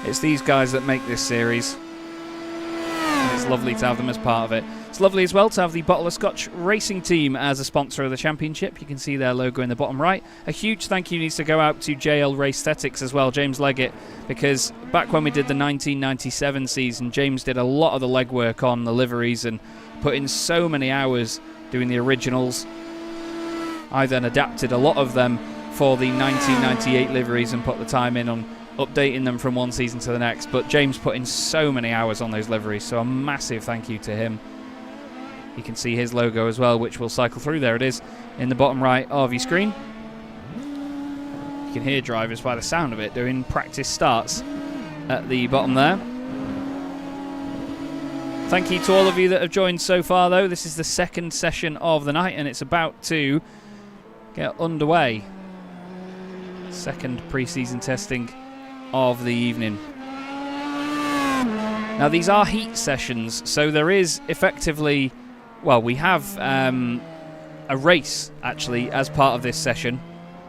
it's these guys that make this series, and it's lovely to have them as part of it. It's lovely as well to have the Bottle of Scotch Racing Team as a sponsor of the championship. You can see their logo in the bottom right. A huge thank you needs to go out to JL Race Aesthetics as well, James Leggett, because back when we did the 1997 season, James did a lot of the legwork on the liveries and put in so many hours doing the originals. I then adapted a lot of them for the 1998 liveries and put the time in on updating them from one season to the next. But James put in so many hours on those liveries, so a massive thank you to him. You can see his logo as well, which will cycle through. There it is in the bottom right of your screen. You can hear drivers by the sound of it doing practice starts at the bottom there. Thank you to all of you that have joined so far, though. This is the second session of the night, and it's about to get underway. Second pre-season testing of the evening. Now, these are heat sessions, so there is effectively, well, we have a race actually as part of this session,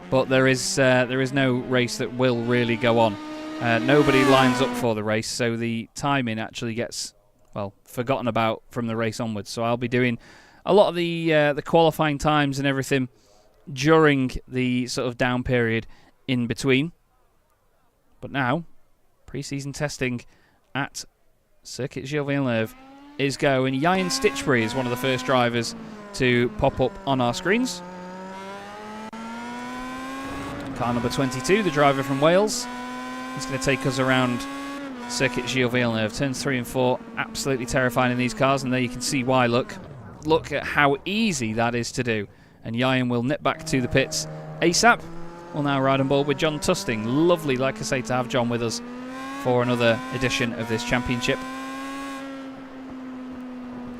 but there is no race that will really go on. Nobody lines up for the race, so the timing actually gets, well, forgotten about from the race onwards. So I'll be doing a lot of the qualifying times and everything during the sort of down period in between. But now, pre-season testing at Circuit Gilles Villeneuve is go, and Ian Stitchbury is one of the first drivers to pop up on our screens. Car number 22, the driver from Wales. He's going to take us around Circuit Gilles Villeneuve. Turns 3 and 4, absolutely terrifying in these cars, and there you can see why. Look at how easy that is to do. And Ian will nip back to the pits ASAP. We'll now ride on board with John Tusting. Lovely, like I say, to have John with us for another edition of this championship.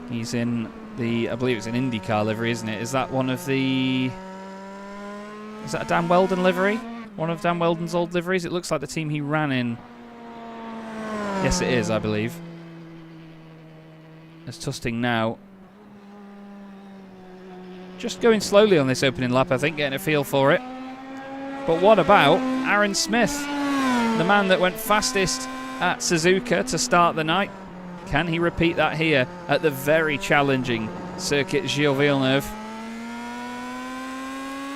He's in the, I believe it's an IndyCar livery, isn't it? Is that one of the... Is that a Dan Weldon livery? One of Dan Weldon's old liveries? It looks like the team he ran in. Yes, it is, I believe. As Tusting now just going slowly on this opening lap, I think, getting a feel for it. But what about Aaron Smith, the man that went fastest at Suzuka to start the night? Can he repeat that here at the very challenging Circuit Gilles Villeneuve?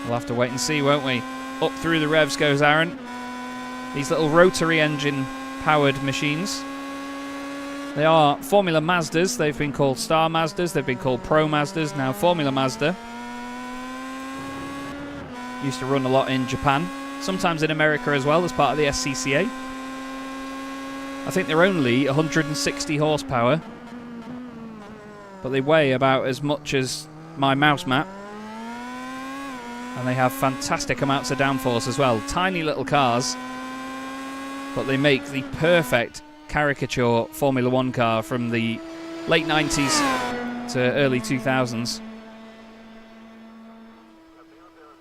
We'll have to wait and see, won't we? Up through the revs goes Aaron. These little rotary engine powered machines. They are Formula Mazdas. They've been called Star Mazdas. They've been called Pro Mazdas. Now Formula Mazda. Used to run a lot in Japan. Sometimes in America as well as part of the SCCA. I think they're only 160 horsepower. But they weigh about as much as my mouse mat. And they have fantastic amounts of downforce as well. Tiny little cars. But they make the perfect caricature Formula 1 car from the late 90s to early 2000s.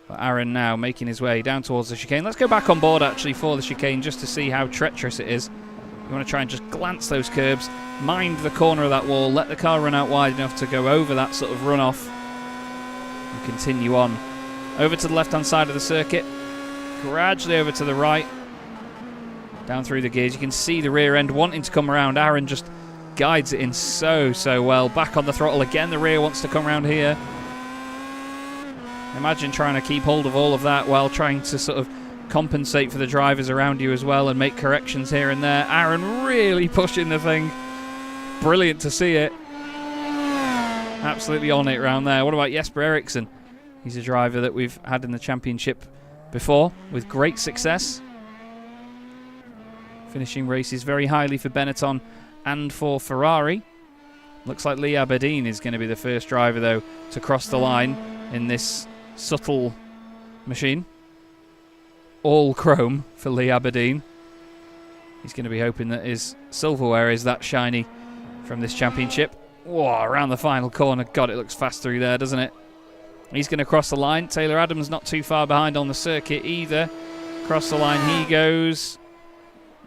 But Aaron now making his way down towards the chicane. Let's go back on board actually for the chicane just to see how treacherous it is. You want to try and just glance those curbs, mind the corner of that wall, let the car run out wide enough to go over that sort of runoff and continue on. Over to the left-hand side of the circuit, gradually over to the right, down through the gears. You can see the rear end wanting to come around. Aaron just guides it in so well. Back on the throttle again, the rear wants to come around here. Imagine trying to keep hold of all of that while trying to sort of compensate for the drivers around you as well and make corrections here and there. Aaron really pushing the thing. Brilliant to see it. Absolutely on it round there. What about Jesper Eriksson? He's a driver that we've had in the championship before with great success. Finishing races very highly for Benetton and for Ferrari. Looks like Lee Aberdeen is going to be the first driver, though, to cross the line in this subtle machine. All chrome for Lee Aberdeen. He's going to be hoping that his silverware is that shiny from this championship. Whoa, around the final corner. God, it looks fast through there, doesn't it? He's going to cross the line. Taylor Adams not too far behind on the circuit either. Cross the line he goes.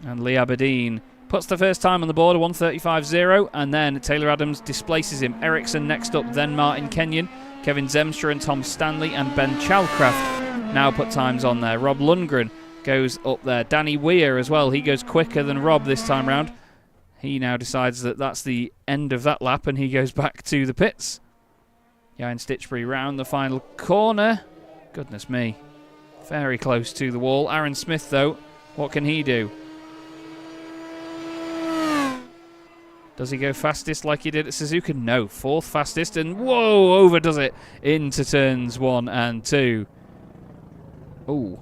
And Lee Aberdeen puts the first time on the board, a 1:35.0, and then Taylor Adams displaces him. Ericsson next up, then Martin Kenyon, Kevin Zemstra and Tom Stanley and Ben Chalcraft now put times on there. Rob Lundgren goes up there. Danny Weir as well, he goes quicker than Rob this time round. He now decides that that's the end of that lap and he goes back to the pits. Ian Stitchbury round the final corner. Goodness me. Very close to the wall. Aaron Smith, though, what can he do? Does he go fastest like he did at Suzuka? No, 4th fastest, and whoa, overdoes it into turns 1 and 2. Ooh.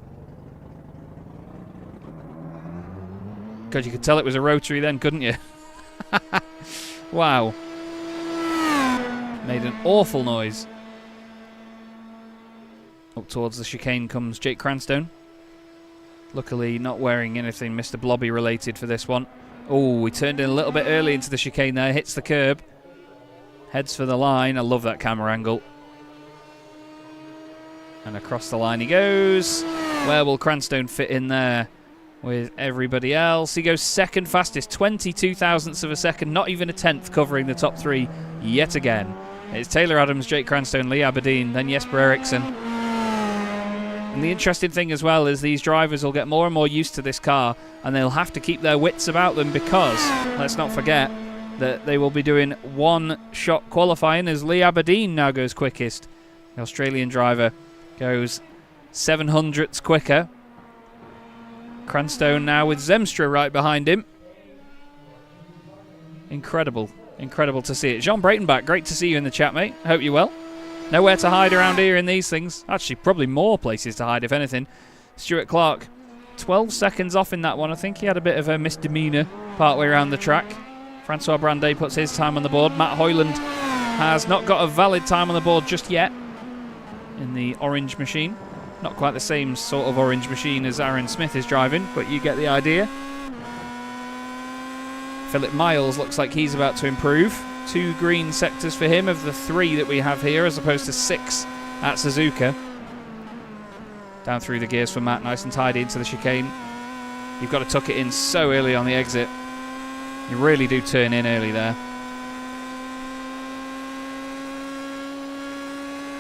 God, you could tell it was a rotary then, couldn't you? Wow. Made an awful noise. Up towards the chicane comes Jake Cranstone. Luckily not wearing anything Mr. Blobby related for this one. Oh, he turned in a little bit early into the chicane there, hits the curb. Heads for the line. I love that camera angle. And across the line he goes. Where will Cranstone fit in there with everybody else? He goes 2nd fastest, 22 thousandths of a second, not even a 10th covering the top 3 yet again. It's Taylor Adams, Jake Cranstone, Lee Aberdeen, then Jesper Eriksson. And the interesting thing as well is these drivers will get more and more used to this car, and they'll have to keep their wits about them because, let's not forget, that they will be doing one-shot qualifying as Lee Aberdeen now goes quickest. The Australian driver goes 700ths quicker. Cranstone now with Zemstra right behind him. Incredible. Incredible to see it. Jean Breitenbach, great to see you in the chat, mate. Hope you're well. Nowhere to hide around here in these things. Actually, probably more places to hide, if anything. Stuart Clark, 12 seconds off in that one. I think he had a bit of a misdemeanor partway around the track. Francois Brandet puts his time on the board. Matt Hoyland has not got a valid time on the board just yet in the orange machine. Not quite the same sort of orange machine as Aaron Smith is driving, but you get the idea. Philip Miles looks like he's about to improve. 2 green sectors for him of the 3 that we have here, as opposed to 6 at Suzuka. Down through the gears for Matt, nice and tidy into the chicane. You've got to tuck it in so early on the exit. You really do turn in early there.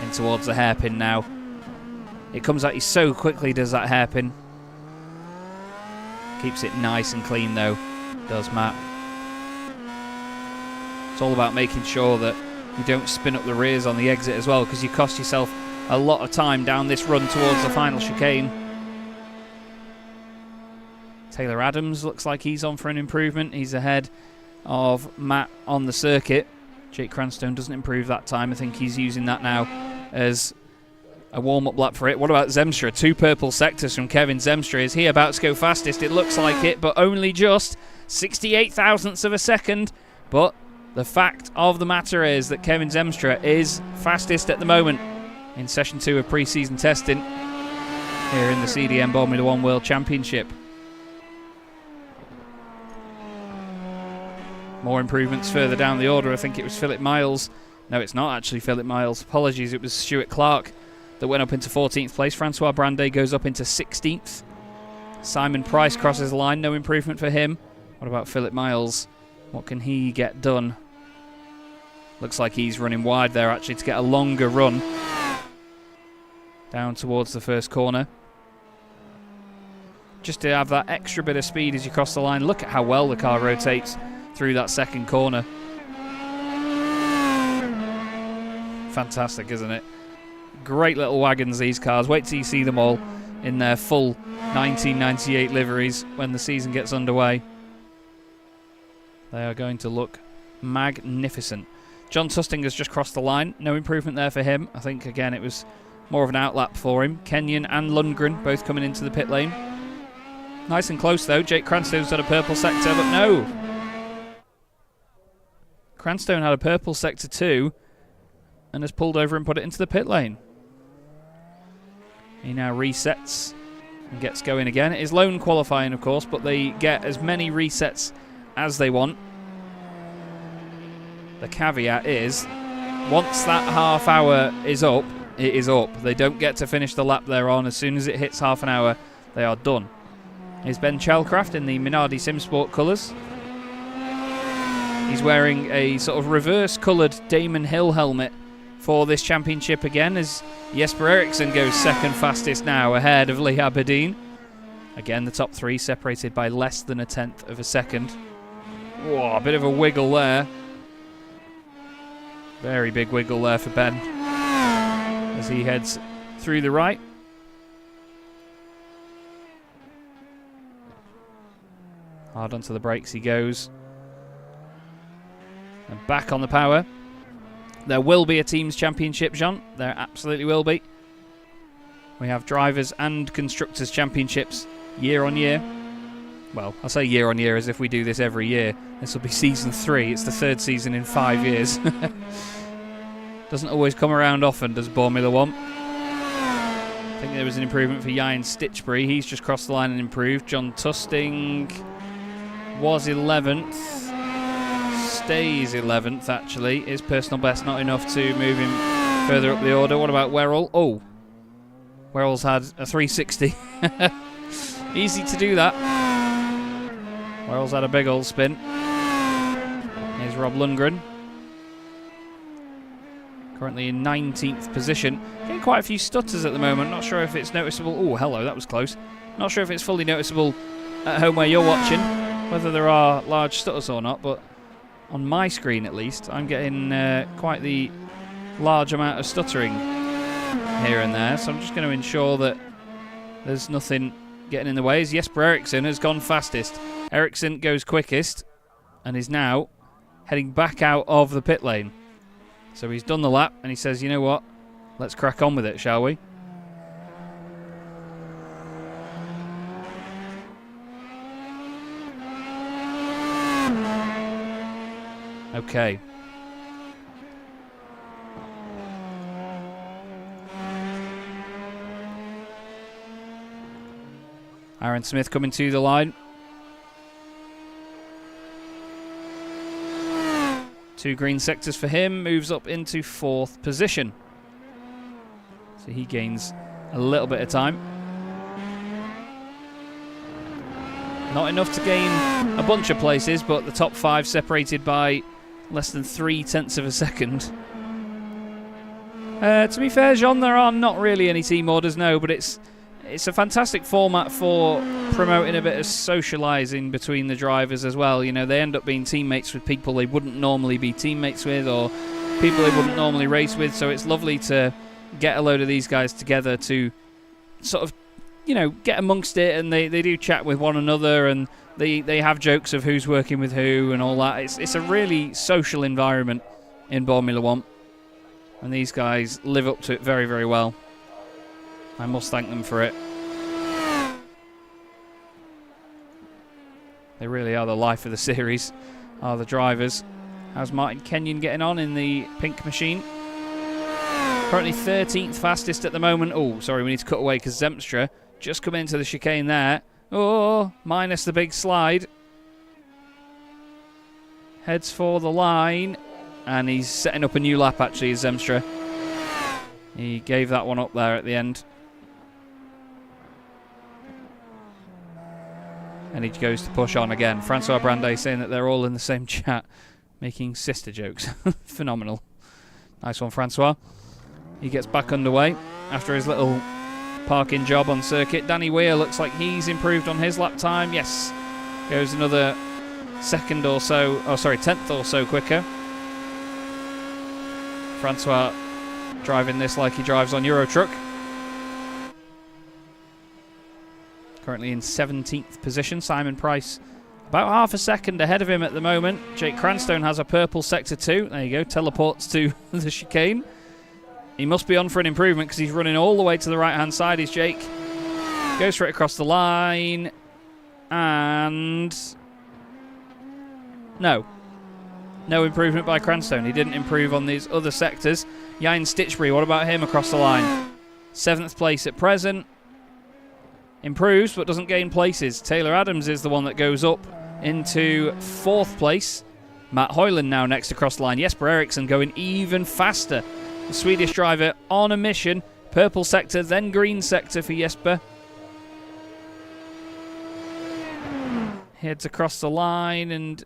In towards the hairpin now. It comes at you so quickly, does that hairpin. Keeps it nice and clean though, does Matt. It's all about making sure that you don't spin up the rears on the exit as well, because you cost yourself a lot of time down this run towards the final chicane. Taylor Adams looks like he's on for an improvement. He's ahead of Matt on the circuit. Jake Cranstone doesn't improve that time. I think he's using that now as a warm-up lap for it. What about Zemstra? 2 purple sectors from Kevin Zemstra. Is he about to go fastest? It looks like it, but only just 68 thousandths of a second. But the fact of the matter is that Kevin Zemstra is fastest at the moment in session 2 of pre-season testing here in the CDM Boremula 1 World Championship. More improvements further down the order. I think it was Philip Miles. No, it's not actually Philip Miles. Apologies, it was Stuart Clark that went up into 14th place. Francois Brandet goes up into 16th. Simon Price crosses the line. No improvement for him. What about Philip Miles? What can he get done? Looks like he's running wide there actually to get a longer run down towards the first corner. Just to have that extra bit of speed as you cross the line. Look at how well the car rotates through that second corner. Fantastic, isn't it? Great little wagons, these cars. Wait till you see them all in their full 1998 liveries when the season gets underway. They are going to look magnificent. John Tusting has just crossed the line. No improvement there for him. I think, again, it was more of an outlap for him. Kenyon and Lundgren both coming into the pit lane. Nice and close, though. Jake Cranstone's got a purple sector, but no. Cranstone had a purple sector too and has pulled over and put it into the pit lane. He now resets and gets going again. It is lone qualifying, of course, but they get as many resets as they want. The caveat is, once that half hour is up, it is up. They don't get to finish the lap they're on. As soon as it hits half an hour, they are done. Here's Ben Chalcraft in the Minardi Simsport colours. He's wearing a sort of reverse-coloured Damon Hill helmet for this championship again, as Jesper Eriksson goes second fastest now, ahead of Lee Aberdeen. Again, the top 3 separated by less than a 1/10 of a second. Whoa, a bit of a wiggle there. Very big wiggle there for Ben as he heads through the right. Hard onto the brakes he goes. And back on the power. There will be a teams championship, Jean. There absolutely will be. We have drivers and constructors championships year on year. Well, I say year on year as if we do this every year. This will be season 3. It's the 3rd season in 5 years. Doesn't always come around often, does Boremula 1. I think there was an improvement for Jan Stitchbury. He's just crossed the line and improved. John Tusting was 11th. Stays 11th, actually. His personal best not enough to move him further up the order. What about Werrell? Oh, Werrell's had a 360. Easy to do that. Werrell's had a big old spin. Here's Rob Lundgren. Currently in 19th position. Getting quite a few stutters at the moment. Not sure if it's noticeable. Oh, hello, that was close. Not sure if it's fully noticeable at home where you're watching, whether there are large stutters or not, but on my screen at least, I'm getting quite the large amount of stuttering here and there. So I'm just going to ensure that there's nothing getting in the way. As Jesper Eriksson has gone fastest. Eriksson goes quickest and is now heading back out of the pit lane. So he's done the lap and he says, you know what, let's crack on with it, shall we? Okay. Aaron Smith coming to the line. 2 green sectors for him, moves up into 4th position. So he gains a little bit of time. Not enough to gain a bunch of places, but the top 5 separated by less than 0.3 of a second. To be fair, Jean, there are not really any team orders, no, but it's a fantastic format for promoting a bit of socialising between the drivers as well. You know, they end up being teammates with people they wouldn't normally be teammates with, or people they wouldn't normally race with, so it's lovely to get a load of these guys together to sort of, you know, get amongst it, and they do chat with one another, and they have jokes of who's working with who and all that. It's a really social environment in Boremula 1, and these guys live up to it very, very well. I must thank them for it. They really are the life of the series, are the drivers. How's Martin Kenyon getting on in the pink machine? Currently 13th fastest at the moment. Oh, sorry, we need to cut away because Zemstra just come into the chicane there. Oh, minus the big slide. Heads for the line. And he's setting up a new lap, actually, Zemstra. He gave that one up there at the end. And he goes to push on again. Francois Brandet saying that they're all in the same chat, making sister jokes. Phenomenal. Nice one, Francois. He gets back underway after his little parking job on circuit. Danny Weir looks like he's improved on his lap time. Yes, goes another second or so, 10th or so quicker. Francois driving this like he drives on Euro Truck. Currently in 17th position. Simon Price about half a second ahead of him at the moment. Jake Cranstone has a purple sector 2. There you go, teleports to the chicane. He must be on for an improvement because he's running all the way to the right-hand side, is Jake. Goes straight across the line. And no improvement by Cranstone. He didn't improve on these other sectors. Jan Stitchbury, what about him across the line? 7th place at present. Improves but doesn't gain places. Taylor Adams is the one that goes up into 4th place. Matt Hoyland now next across the line. Jesper Eriksson going even faster. The Swedish driver on a mission. Purple sector, then green sector for Jesper. Heads across the line and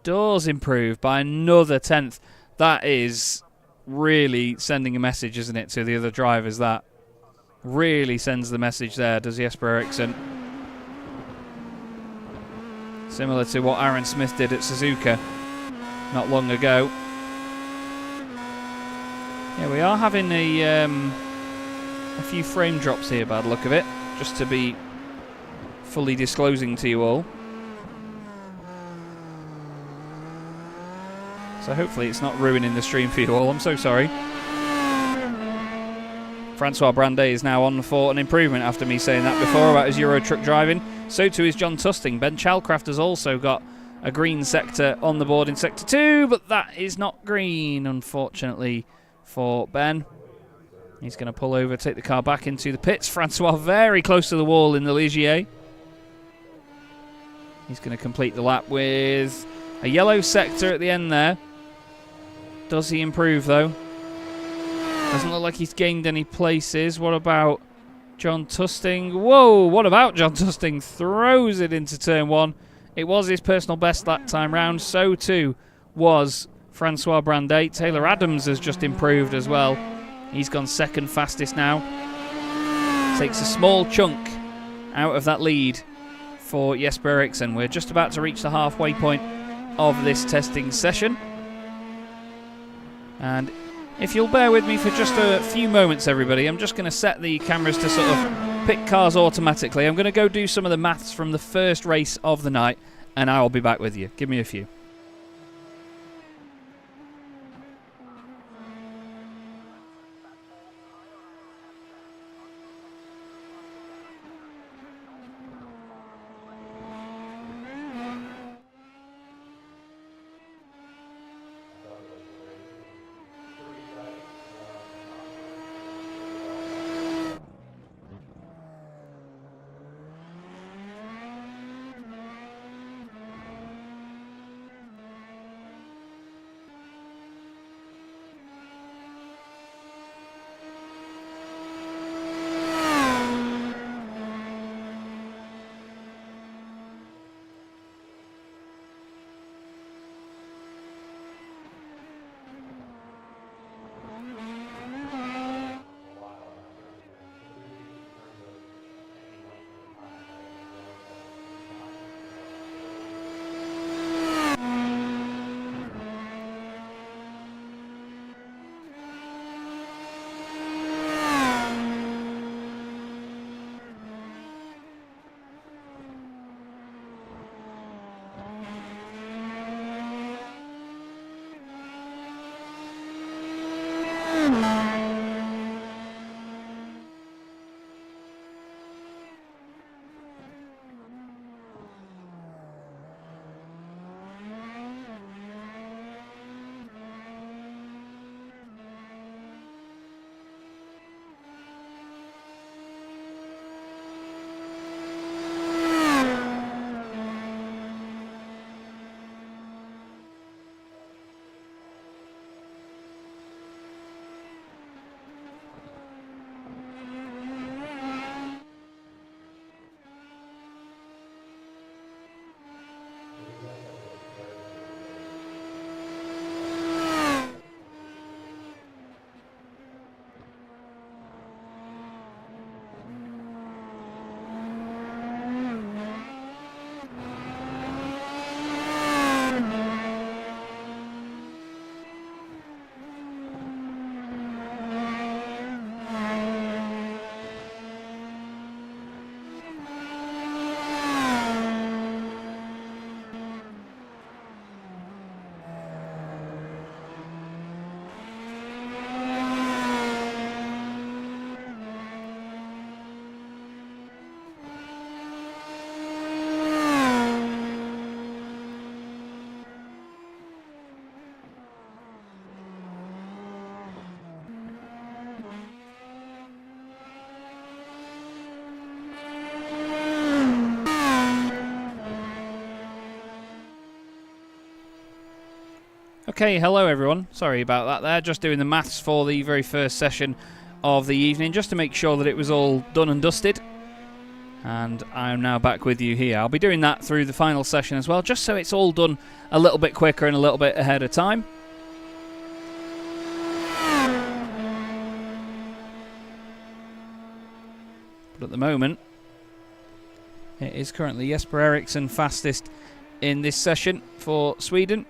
does improve by another 10th. That is really sending a message, isn't it, to the other drivers? That really sends the message there, does Jesper Eriksson. Similar to what Aaron Smith did at Suzuka not long ago. Yeah, we are having a few frame drops here by the look of it, just to be fully disclosing to you all. So hopefully it's not ruining the stream for you all. I'm so sorry. Francois Brandet is now on for an improvement after me saying that before about his Euro truck driving. So too is John Tusting. Ben Chalcraft has also got a green sector on the board in Sector 2, but that is not green, unfortunately, for Ben. He's going to pull over, take the car back into the pits. Francois very close to the wall in the Ligier. He's going to complete the lap with a yellow sector at the end there. Does he improve, though? Doesn't look like he's gained any places. What about John Tusting? Whoa, what about John Tusting? Throws it into turn 1. It was his personal best that time round. So too was Francois Brandet. Taylor Adams has just improved as well. He's gone second fastest now. Takes a small chunk out of that lead for Jesper Eriksson. We're just about to reach the halfway point of this testing session. And if you'll bear with me for just a few moments, everybody, I'm just going to set the cameras to sort of pick cars automatically. I'm going to go do some of the maths from the first race of the night, and I will be back with you. Give me a few. Okay, hello everyone. Sorry about that there. Just doing the maths for the very first session of the evening, just to make sure that it was all done and dusted. And I'm now back with you here. I'll be doing that through the final session as well, just so it's all done a little bit quicker and a little bit ahead of time. But at the moment, it is currently Jesper Eriksson fastest in this session for Sweden.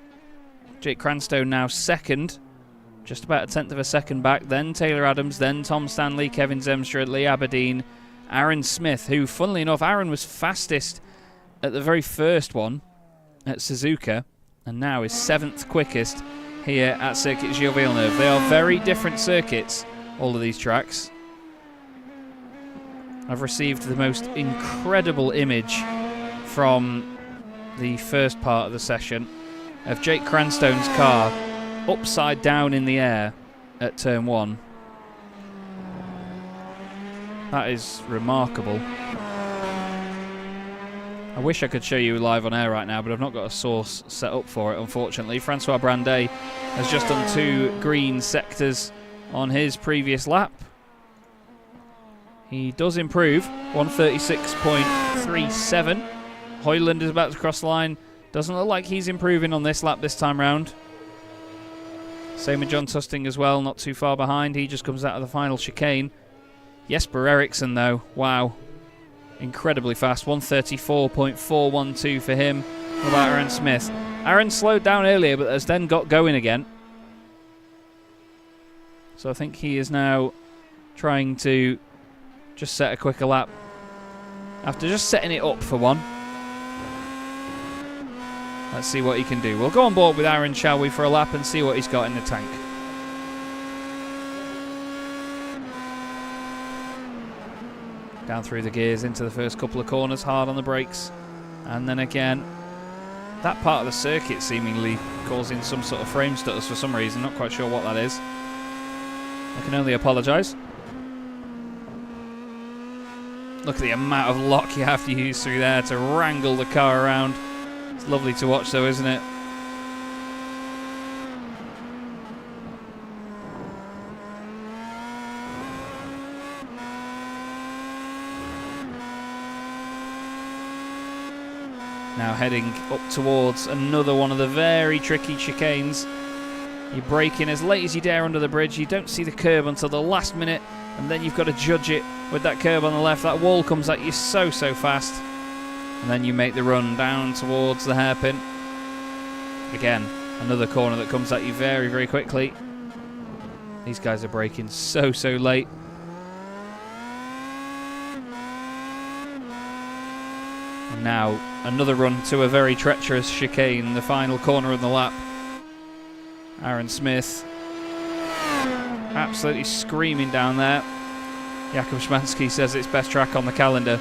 Jake Cranstone now second, just about a tenth of a second back. Then Taylor Adams, then Tom Stanley, Kevin Zemstra, Lee Aberdeen, Aaron Smith, who, funnily enough, Aaron was fastest at the very first one at Suzuka, and now is 7th quickest here at Circuit Gilles Villeneuve. They are very different circuits, all of these tracks. I've received the most incredible image from the first part of the session of Jake Cranstone's car upside down in the air at turn 1. That is remarkable. I wish I could show you live on air right now, but I've not got a source set up for it, unfortunately. Francois Brandet has just done 2 green sectors on his previous lap. He does improve, 136.37. Hoyland is about to cross the line. Doesn't look like he's improving on this lap this time round. Same with John Tusting as well, not too far behind. He just comes out of the final chicane. Jesper Eriksson, though, wow. Incredibly fast, 134.412 for him. What about Aaron Smith? Aaron slowed down earlier, but has then got going again. So I think he is now trying to just set a quicker lap after just setting it up for one. Let's see what he can do. We'll go on board with Aaron, shall we, for a lap and see what he's got in the tank. Down through the gears into the first couple of corners, hard on the brakes. And then again, that part of the circuit seemingly causing some sort of frame stutters for some reason. Not quite sure what that is. I can only apologise. Look at the amount of lock you have to use through there to wrangle the car around. It's lovely to watch though, isn't it? Now heading up towards another one of the very tricky chicanes. You brake in as late as you dare under the bridge. You don't see the curb until the last minute, and then you've got to judge it with that curb on the left. That wall comes at you so fast. And then you make the run down towards the hairpin. Again, another corner that comes at you very quickly. These guys are braking so late. And now another run to a very treacherous chicane, the final corner of the lap. Aaron Smith absolutely screaming down there. Jakub Szymanski says it's best track on the calendar.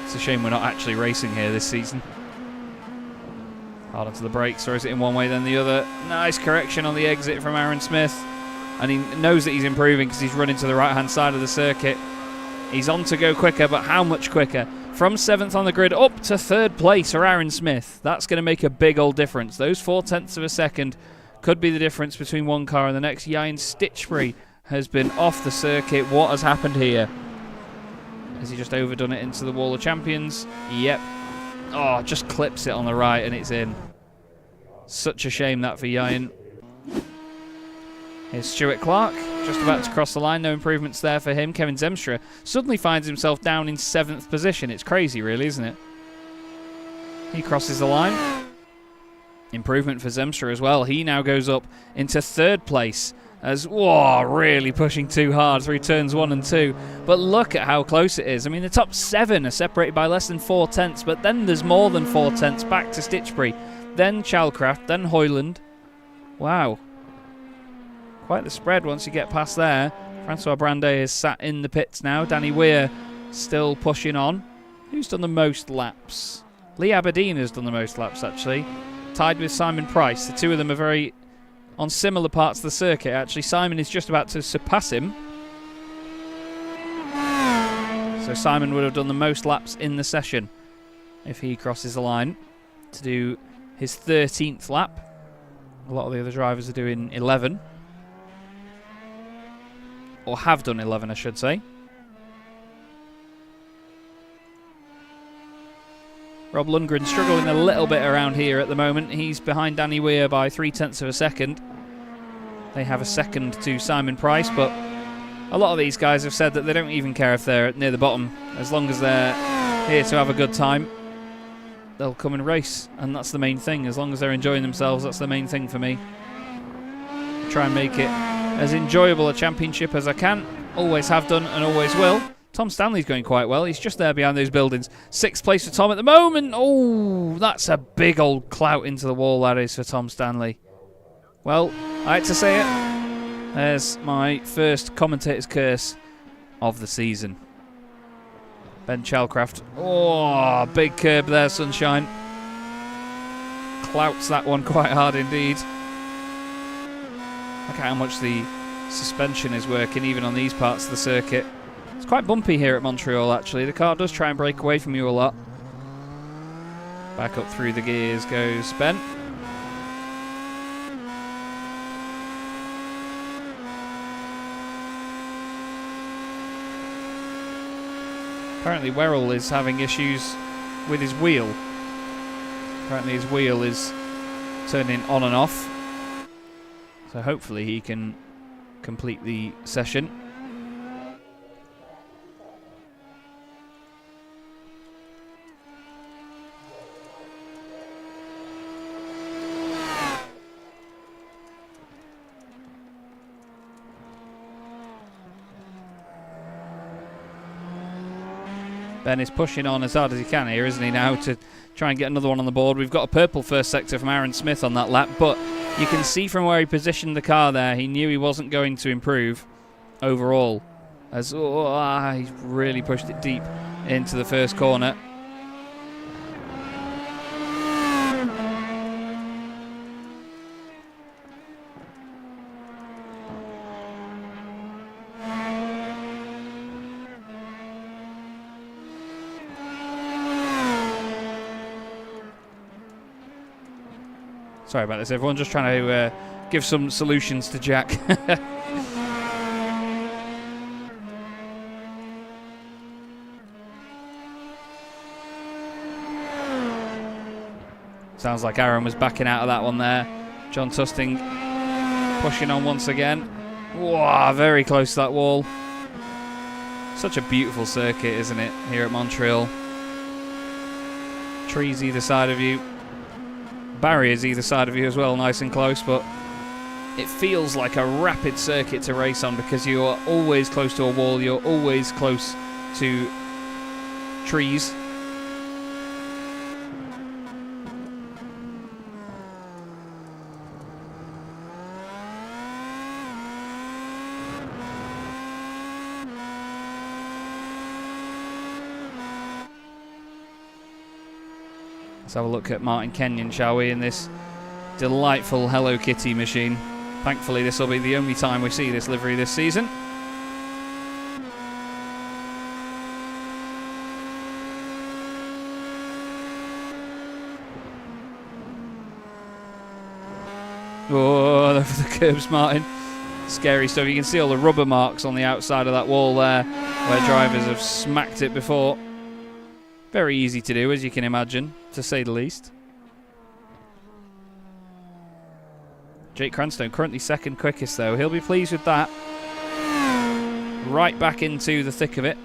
It's a shame we're not actually racing here this season. Hard onto the brakes, or is it in one way then the other? Nice correction on the exit from Aaron Smith. And he knows that he's improving because he's running to the right-hand side of the circuit. He's on to go quicker, but how much quicker? From 7th on the grid up to 3rd place for Aaron Smith. That's going to make a big old difference. Those 0.4 of a second could be the difference between one car and the next. Jan Stitchbury has been off the circuit. What has happened here? Has he just overdone it into the wall of champions? Yep. Oh, just clips it on the right and it's in. Such a shame that for Jan. Here's Stuart Clark, just about to cross the line. No improvements there for him. Kevin Zemstra suddenly finds himself down in 7th position. It's crazy, really, isn't it? He crosses the line. Improvement for Zemstra as well. He now goes up into 3rd place as, whoa, really pushing too hard through turns 1 and 2. But look at how close it is. I mean, the top 7 are separated by less than 0.4, but then there's more than 0.4 back to Stitchbury. Then Chalcraft, then Hoyland. Wow. Quite the spread once you get past there. Francois Brandet is sat in the pits now. Danny Weir still pushing on. Who's done the most laps? Lee Aberdeen has done the most laps, actually. Tied with Simon Price. The two of them are very on similar parts of the circuit, actually. Simon is just about to surpass him. So Simon would have done the most laps in the session if he crosses the line to do his 13th lap. A lot of the other drivers are doing 11. Or have done 11, I should say. Rob Lundgren struggling a little bit around here at the moment. He's behind Danny Weir by 0.3 of a second. They have a second to Simon Price, but a lot of these guys have said that they don't even care if they're near the bottom. As long as they're here to have a good time, they'll come and race, and that's the main thing. As long as they're enjoying themselves, that's the main thing for me. Try and make it as enjoyable a championship as I can. Always have done and always will. Tom Stanley's going quite well. He's just there behind those buildings. 6th place for Tom at the moment. Oh, that's a big old clout into the wall, that is, for Tom Stanley. Well, I had to say it. There's my first commentator's curse of the season. Ben Chalcraft. Oh, big curb there, Sunshine. Clouts that one quite hard indeed. Look at how much the suspension is working even on these parts of the circuit. It's quite bumpy here at Montreal actually. The car does try and break away from you a lot. Back up through the gears goes Ben. Apparently Werrell is having issues with his wheel. Apparently his wheel is turning on and off. So hopefully he can complete the session. Ben is pushing on as hard as he can here, isn't he, now, to try and get another one on the board. We've got a purple first sector from Aaron Smith on that lap, but you can see from where he positioned the car there, he knew he wasn't going to improve overall. As he really pushed it deep into the first corner. Sorry about this, everyone. Just trying to give some solutions to Jack. Sounds like Aaron was backing out of that one there. John Tusting pushing on once again. Wow, very close to that wall. Such a beautiful circuit, isn't it, here at Montreal? Trees either side of you. Barriers either side of you as well, nice and close, but it feels like a rapid circuit to race on because you are always close to a wall, you're always close to trees. Let's have a look at Martin Kenyon, shall we, in this delightful Hello Kitty machine. Thankfully, this will be the only time we see this livery this season. Oh, over the curbs, Martin. Scary stuff. You can see all the rubber marks on the outside of that wall there, where drivers have smacked it before. Very easy to do, as you can imagine, to say the least. Jake Cranstone currently second quickest, though. He'll be pleased with that. Right back into the thick of it.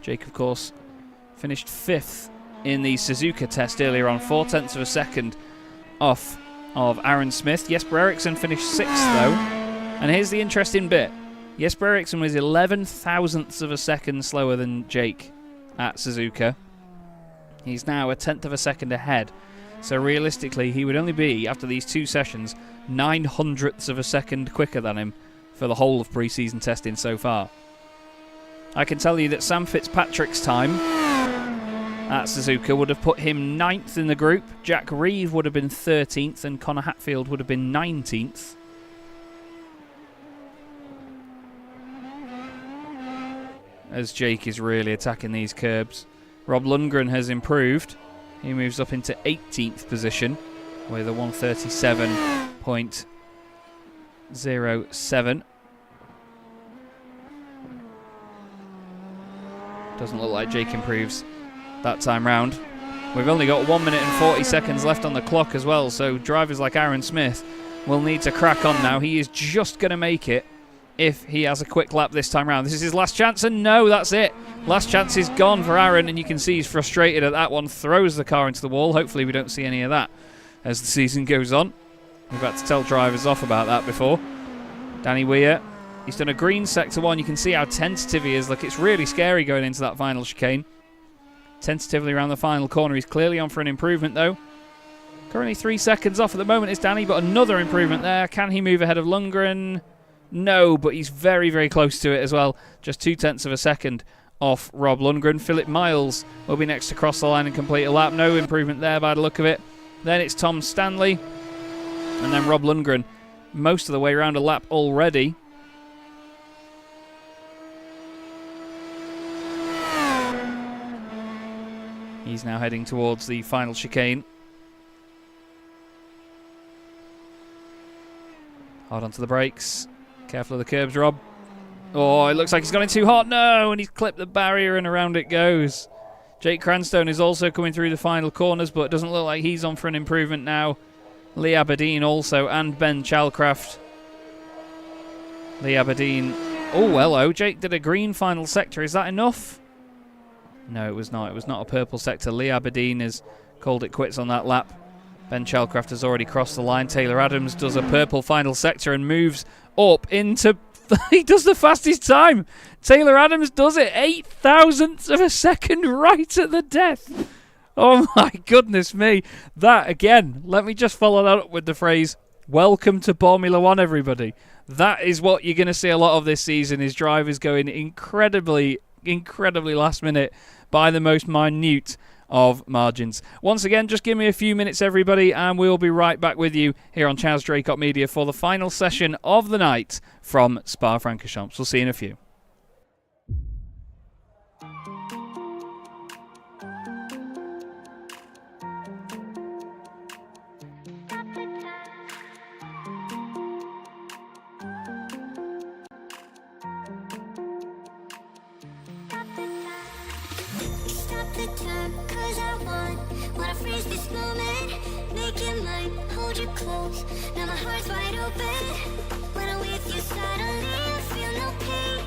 Jake, of course, finished 5th in the Suzuka test earlier on, 0.4 of a second off of Aaron Smith. Jesper Eriksson finished 6th, though. And here's the interesting bit. Jesper Eriksson was 11 thousandths of a second slower than Jake at Suzuka. He's now 1/10 of a second ahead. So realistically, he would only be, after these 2 sessions, 900ths of a second quicker than him for the whole of pre-season testing so far. I can tell you that Sam Fitzpatrick's time at Suzuka would have put him 9th in the group. Jack Reeve would have been 13th and Connor Hatfield would have been 19th. As Jake is really attacking these curbs. Rob Lundgren has improved. He moves up into 18th position with a 137.07. Doesn't look like Jake improves that time round. We've only got 1 minute and 40 seconds left on the clock as well, so drivers like Aaron Smith will need to crack on now. He is just going to make it if he has a quick lap this time round. This is his last chance, and no, that's it. Last chance is gone for Aaron, and you can see he's frustrated at that one. Throws the car into the wall. Hopefully we don't see any of that as the season goes on. We've had to tell drivers off about that before. Danny Weir, he's done a green sector 1. You can see how tentative he is. Look, it's really scary going into that final chicane. Tentatively around the final corner. He's clearly on for an improvement, though. Currently 3 seconds off at the moment is Danny, but another improvement there. Can he move ahead of Lundgren? No, but he's very, very close to it as well. Just 0.2 of a second off Rob Lundgren. Philip Miles will be next to cross the line and complete a lap. No improvement there by the look of it. Then it's Tom Stanley. And then Rob Lundgren most of the way around a lap already. He's now heading towards the final chicane. Hard onto the brakes. Careful of the curbs, Rob. Oh, it looks like he's gone in too hot. No, and he's clipped the barrier and around it goes. Jake Cranstone is also coming through the final corners, but it doesn't look like he's on for an improvement now. Lee Aberdeen also, and Ben Chalcraft. Lee Aberdeen. Oh, hello. Jake did a green final sector. Is that enough? No, it was not. It was not a purple sector. Lee Aberdeen has called it quits on that lap. Ben Chalcraft has already crossed the line. Taylor Adams does a purple final sector and moves up into... he does the fastest time. Taylor Adams does it. 0.008 of a second right at the death. Oh my goodness me. That, again, let me just follow that up with the phrase, welcome to Boremula 1, everybody. That is what you're going to see a lot of this season, is drivers going incredibly last minute by the most minute of margins. Once again, just give me a few minutes, everybody, and we'll be right back with you here on Chaz Draycott Media for the final session of the night from Spa-Francorchamps. We'll see you in a few. Close. Now my heart's wide open. When I'm with you, suddenly I feel no pain.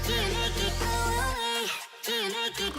Do you make it go away? Do you make it?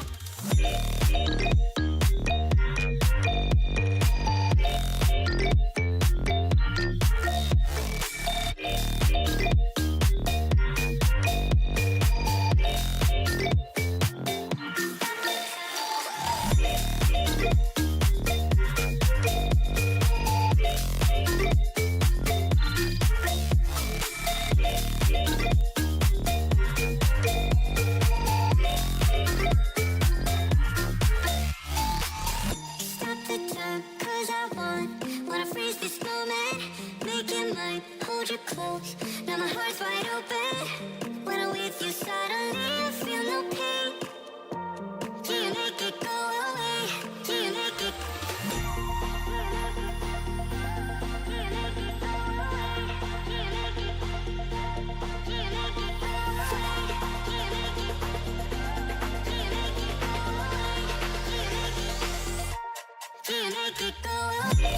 Close. Now my heart's wide open. When I'm with you, suddenly I feel no pain. Do you make it go away? Do you make it? Do you make it go away? Do you make it? Do you make it go away? Do you make it? Do you make it go away? Do you make it go away?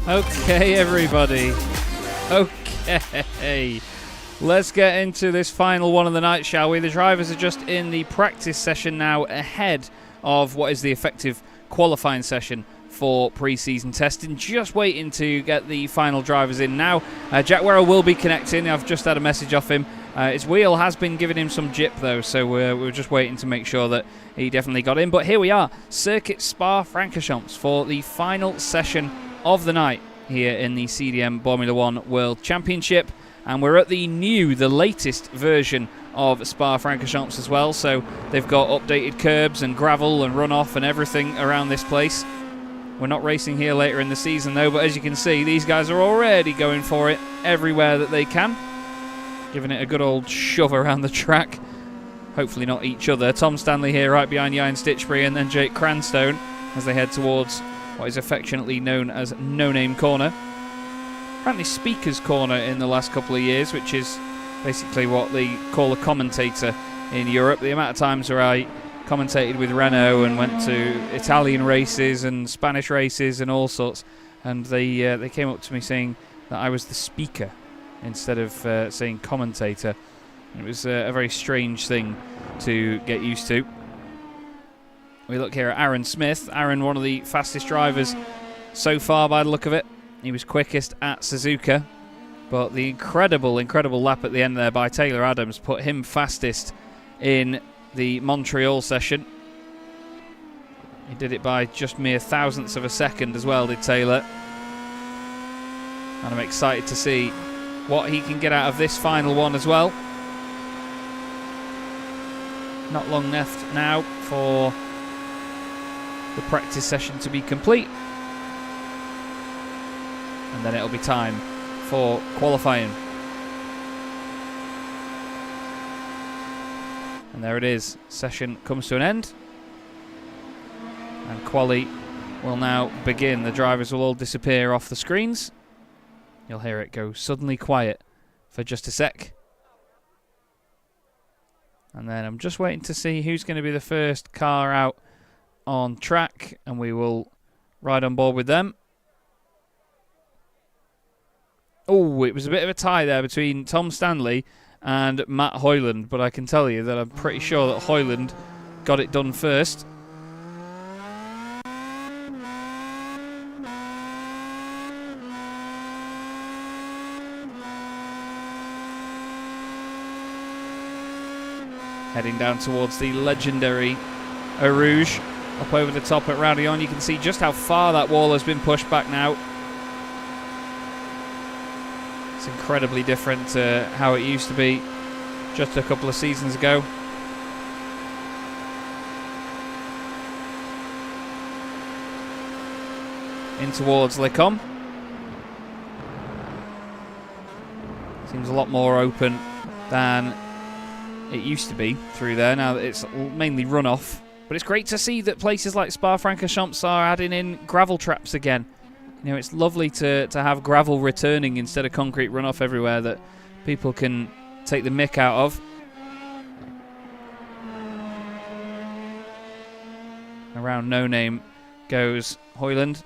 Okay, everybody. Okay. Let's get into this final one of the night, shall we? The drivers are just in the practice session now ahead of what is the effective qualifying session for pre-season testing. Just waiting to get the final drivers in now. Jack Werrell will be connecting. I've just had a message off him. His wheel has been giving him some jip though, so we're just waiting to make sure that he definitely got in. But here we are, Circuit Spa-Francorchamps for the final session of the night here in the CDM Boremula 1 World Championship. And we're at the latest version of Spa-Francorchamps as well. So they've got updated curbs and gravel and runoff and everything around this place. We're not racing here later in the season though, but as you can see, these guys are already going for it everywhere that they can. Giving it a good old shove around the track. Hopefully not each other. Tom Stanley here right behind Ian Stitchbury and then Jake Cranstone as they head towards what is affectionately known as No Name Corner. Apparently Speaker's Corner in the last couple of years, which is basically what they call a commentator in Europe. The amount of times where I commentated with Renault and went to Italian races and Spanish races and all sorts, and they came up to me saying that I was the speaker instead of saying commentator. It was a very strange thing to get used to. We look here at Aaron Smith. Aaron, one of the fastest drivers so far by the look of it. He was quickest at Suzuka, but the incredible lap at the end there by Taylor Adams put him fastest in the Montreal session. He did it by just mere thousandths of a second as well, did Taylor. And I'm excited to see what he can get out of this final one as well. Not long left now for the practice session to be complete. And then it'll be time for qualifying. And there it is. Session comes to an end. And quali will now begin. The drivers will all disappear off the screens. You'll hear it go suddenly quiet for just a sec. And then I'm just waiting to see who's going to be the first car out on track. And we will ride on board with them. Oh, it was a bit of a tie there between Tom Stanley and Matt Hoyland, but I can tell you that I'm pretty sure that Hoyland got it done first. Heading down towards the legendary Eau Rouge, up over the top at Raudillon. You can see just how far that wall has been pushed back now. It's incredibly different to how it used to be just a couple of seasons ago. In towards Le Combe. Seems a lot more open than it used to be through there. Now that it's mainly runoff. But it's great to see that places like Spa-Francorchamps are adding in gravel traps again. You know, it's lovely to have gravel returning instead of concrete runoff everywhere that people can take the mick out of. Around No Name goes Hoyland.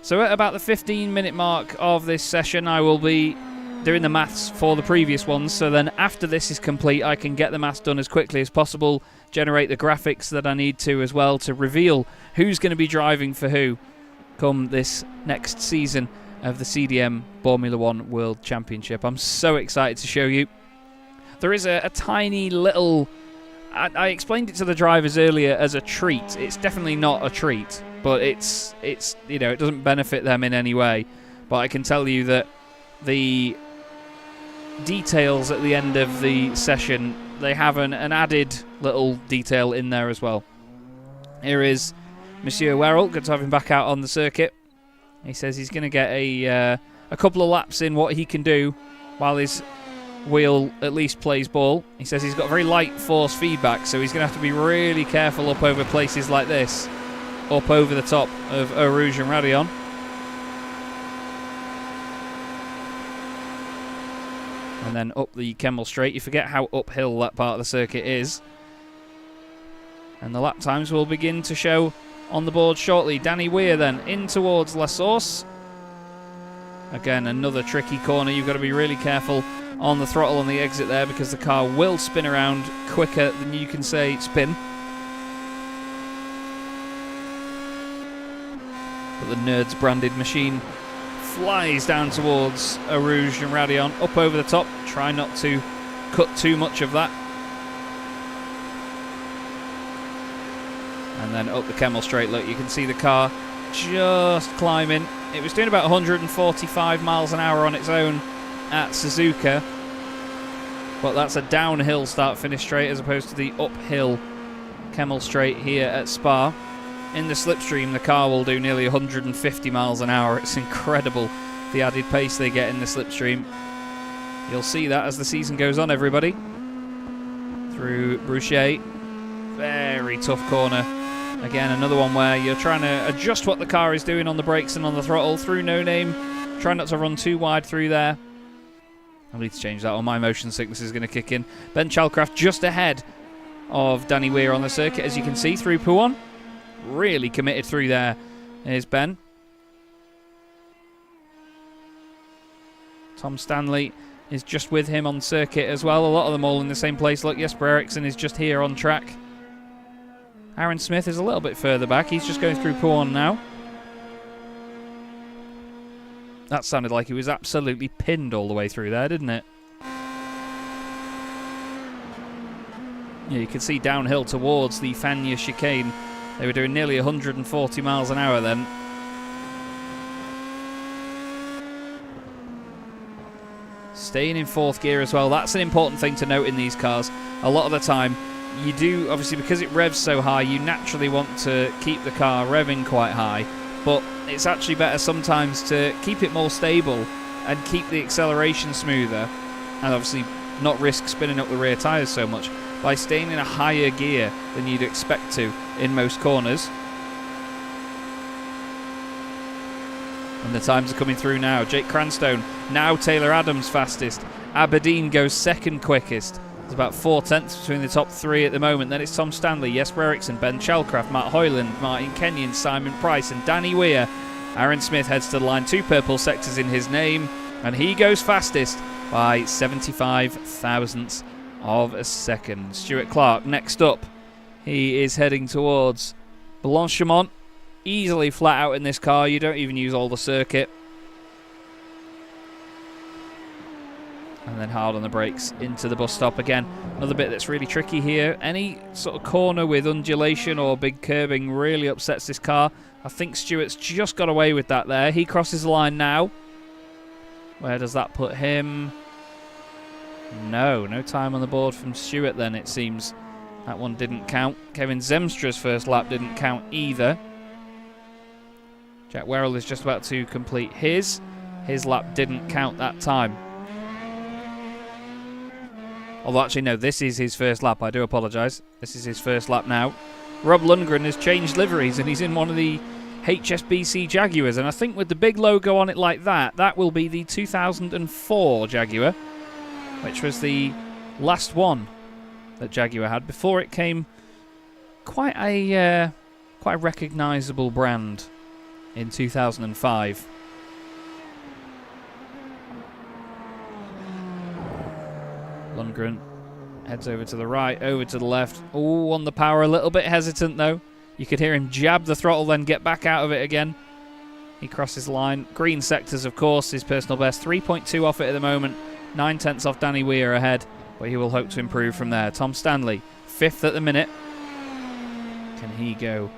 So at about the 15-minute mark of this session, I will be doing the maths for the previous ones. So then after this is complete, I can get the maths done as quickly as possible, generate the graphics that I need to as well to reveal who's going to be driving for who come this next season of the CDM Boremula 1 World Championship. I'm so excited to show you. There is a tiny little... I explained it to the drivers earlier as a treat. It's definitely not a treat, but it's you know, it doesn't benefit them in any way. But I can tell you that the details at the end of the session, they have an added little detail in there as well. Here is Monsieur Werrell. Good to have him back out on the circuit. He says he's going to get a couple of laps in what he can do while his wheel at least plays ball. He says he's got very light force feedback, so he's going to have to be really careful up over places like this, up over the top of Eau Rouge and Raudillon. And then up the Kemmel Straight. You forget how uphill that part of the circuit is. And the lap times will begin to show on the board shortly. Danny Weir then in towards La Source. Again, another tricky corner. You've got to be really careful on the throttle on the exit there because the car will spin around quicker than you can say spin. But the Nerds branded machine flies down towards Arouge and Radion, up over the top. Try not to cut too much of that. And then up the Kemmel Straight. Look, you can see the car just climbing. It was doing about 145 miles an hour on its own at Suzuka. But that's a downhill start-finish straight as opposed to the uphill Kemmel Straight here at Spa. In the slipstream, the car will do nearly 150 miles an hour. It's incredible the added pace they get in the slipstream. You'll see that as the season goes on, everybody. Through Bruchet. Very tough corner. Again, another one where you're trying to adjust what the car is doing on the brakes and on the throttle through No Name. Try not to run too wide through there. I need to change that, or my motion sickness is going to kick in. Ben Chalcraft just ahead of Danny Weir on the circuit, as you can see, through Pouan. Really committed through there is Ben. Tom Stanley is just with him on circuit as well. A lot of them all in the same place. Look, Jesper Eriksson is just here on track. Aaron Smith is a little bit further back. He's just going through Pouan now. That sounded like he was absolutely pinned all the way through there, didn't it? Yeah, you can see downhill towards the Fania chicane. They were doing nearly 140 miles an hour then. Staying in fourth gear as well. That's an important thing to note in these cars. A lot of the time, you do, obviously because it revs so high, you naturally want to keep the car revving quite high. But it's actually better sometimes to keep it more stable and keep the acceleration smoother. And obviously not risk spinning up the rear tyres so much by staying in a higher gear than you'd expect to in most corners. And the times are coming through now. Jake Cranstone, now Taylor Adams fastest. Aberdeen goes second quickest. There's about 4 tenths between the top three at the moment. Then it's Tom Stanley, Jesper Eriksson, Ben Chalcraft, Matt Hoyland, Martin Kenyon, Simon Price and Danny Weir. Aaron Smith heads to the line, 2 purple sectors in his name, and he goes fastest by 75 thousandths of a second. Stuart Clark next up. He is heading towards Blanchimont. Easily flat out in this car. You don't even use all the circuit. And then hard on the brakes into the bus stop again. Another bit that's really tricky here. Any sort of corner with undulation or big curbing really upsets this car. I think Stewart's just got away with that there. He crosses the line now. Where does that put him? No time on the board from Stewart then, it seems. That one didn't count. Kevin Zemstra's first lap didn't count either. Jack Werrell is just about to complete his. His lap didn't count that time. Although actually no, this is his first lap. I do apologise. This is his first lap now. Rob Lundgren has changed liveries and he's in one of the HSBC Jaguars. And I think with the big logo on it like that, that will be the 2004 Jaguar, which was the last one that Jaguar had before it came quite a recognisable brand in 2005. Lundgren heads over to the right, over to the left. Oh, on the power, a little bit hesitant though. You could hear him jab the throttle, then get back out of it again. He crosses the line. Green sectors, of course, his personal best. 3.2 off it at the moment. 9 tenths off Danny Weir ahead, but he will hope to improve from there. Tom Stanley, 5th at the minute. Can he go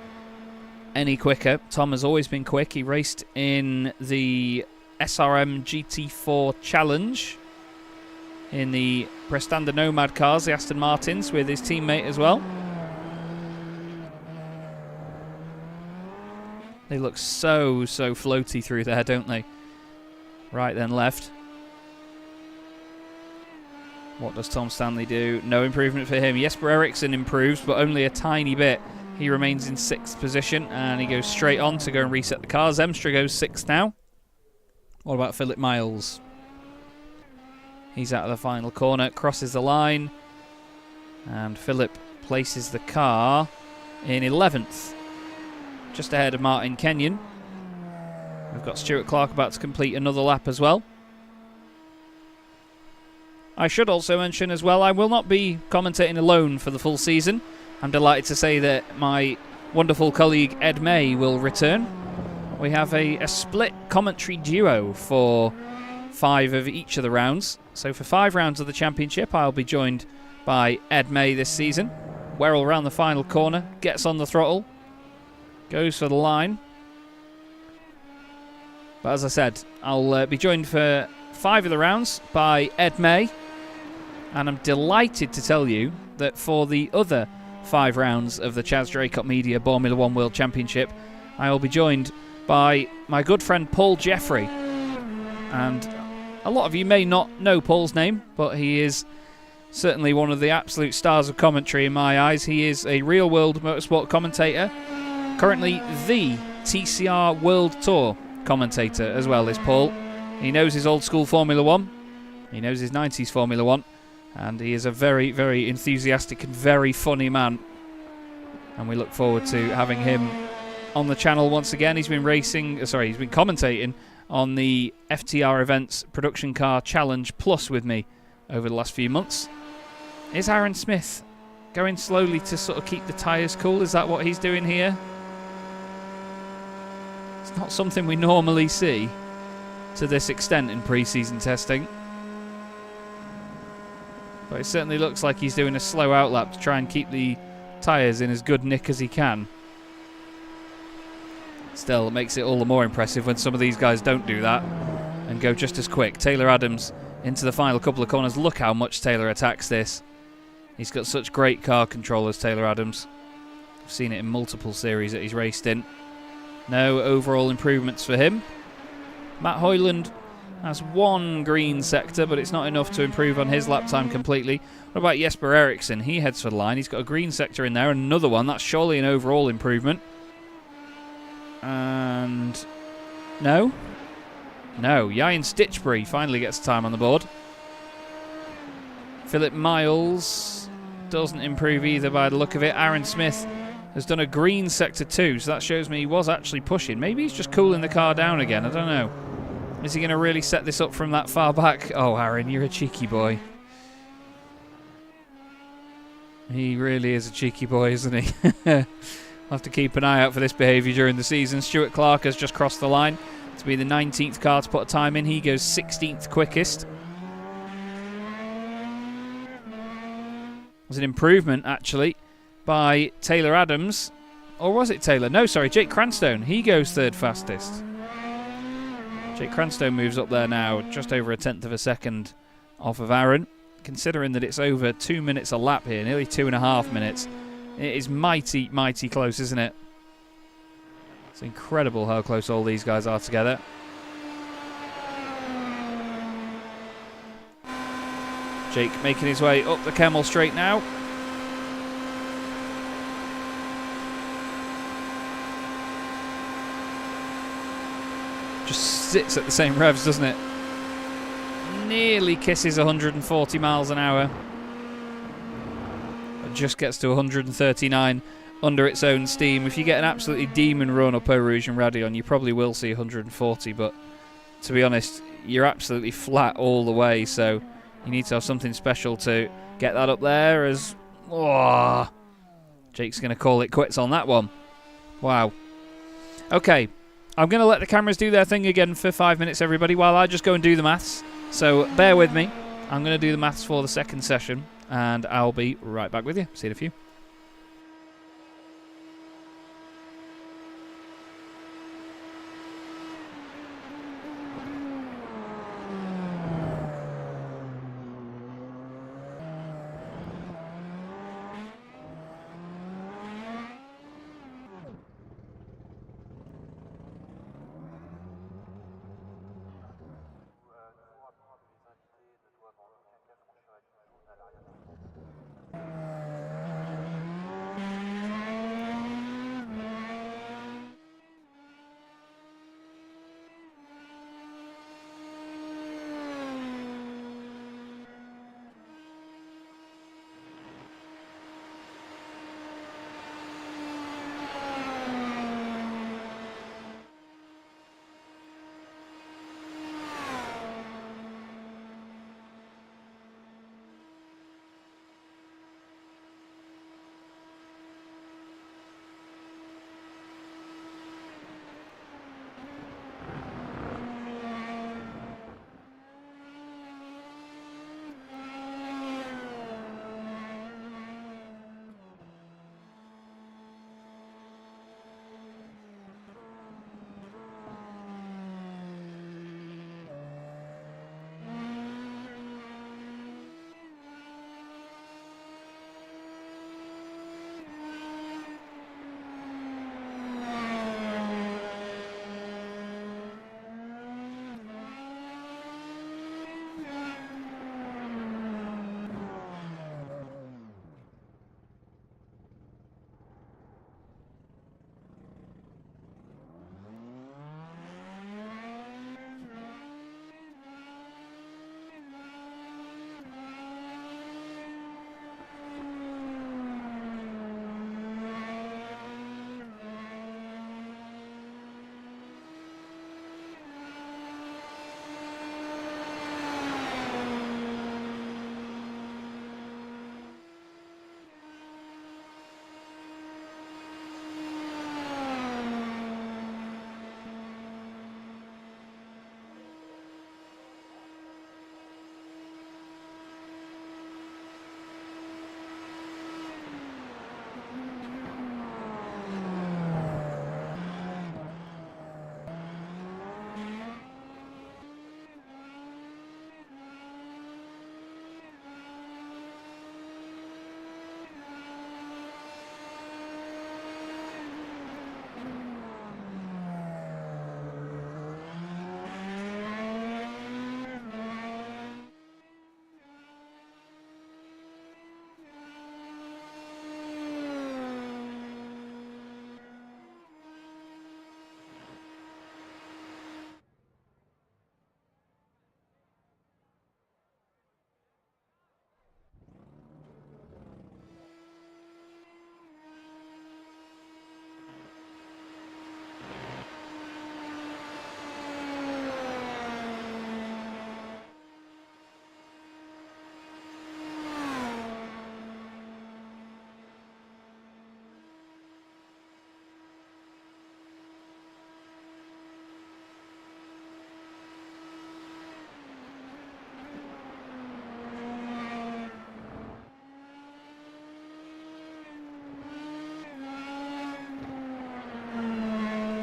any quicker? Tom has always been quick. He raced in the SRM GT4 Challenge in the Prestanda Nomad cars, the Aston Martins, with his teammate as well. They look so floaty through there, don't they? Right then, left. What does Tom Stanley do? No improvement for him. Jesper Eriksson improves, but only a tiny bit. He remains in 6th position, and he goes straight on to go and reset the car. Zemstra goes 6th now. What about Philip Miles? He's out of the final corner, crosses the line, and Philip places the car in 11th. just ahead of Martin Kenyon. We've got Stuart Clark about to complete another lap as well. I should also mention as well, I will not be commentating alone for the full season. I'm delighted to say that my wonderful colleague Ed May will return. We have a split commentary duo for 5 of each of the rounds. So for 5 rounds of the championship, I'll be joined by Ed May this season. Werrell round the final corner, gets on the throttle, goes for the line. But as I said, I'll be joined for 5 of the rounds by Ed May. And I'm delighted to tell you that for the other 5 rounds of the Chaz Draycott Media Boremula 1 World Championship, I will be joined by my good friend Paul Jeffrey. And a lot of you may not know Paul's name, but he is certainly one of the absolute stars of commentary in my eyes. He is a real-world motorsport commentator, currently the TCR World Tour commentator as well is Paul. He knows his old-school Formula 1, he knows his 90s Formula 1, and he is a very, very enthusiastic and very funny man. And we look forward to having him on the channel once again. He's been he's been commentating on the FTR Events Production Car Challenge Plus with me over the last few months. Is Aaron Smith going slowly to sort of keep the tyres cool? Is that what he's doing here? It's not something we normally see to this extent in pre-season testing. But it certainly looks like he's doing a slow outlap to try and keep the tyres in as good nick as he can. Still, it makes it all the more impressive when some of these guys don't do that and go just as quick. Taylor Adams into the final couple of corners. Look how much Taylor attacks this. He's got such great car control as Taylor Adams. I've seen it in multiple series that he's raced in. No overall improvements for him. Matt Hoyland has 1 green sector, but it's not enough to improve on his lap time completely. What about Jesper Eriksson? He heads for the line. He's got a green sector in there, another one. That's surely an overall improvement. And no, Ian Stitchbury finally gets time on the board. Philip Miles doesn't improve either by the look of it. Aaron Smith has done a green sector too, so that shows me he was actually pushing. Maybe he's just cooling the car down again, I don't know. Is he going to really set this up from that far back? Oh, Aaron, you're a cheeky boy. He really is a cheeky boy, isn't he? We'll have to keep an eye out for this behaviour during the season. Stuart Clark has just crossed the line to be the 19th car to put a time in. He goes 16th quickest. There's an improvement, actually, by Taylor Adams. Or was it Taylor? No, sorry, Jake Cranstone. He goes 3rd fastest. Jake Cranstone moves up there now, just over 1/10 of a second off of Aaron. Considering that it's over 2 minutes a lap here, nearly 2.5 minutes. It is mighty, mighty close, isn't it? It's incredible how close all these guys are together. Jake making his way up the Kemmel Straight now. Just sits at the same revs, doesn't it? Nearly kisses 140 miles an hour. It just gets to 139 under its own steam. If you get an absolutely demon run up Eau Rouge and Raidillon, you probably will see 140, but to be honest, you're absolutely flat all the way, so you need to have something special to get that up there. As Jake's going to call it quits on that one. Wow. Okay, I'm going to let the cameras do their thing again for 5 minutes, everybody, while I just go and do the maths. So bear with me. I'm going to do the maths for the second session, and I'll be right back with you. See you in a few.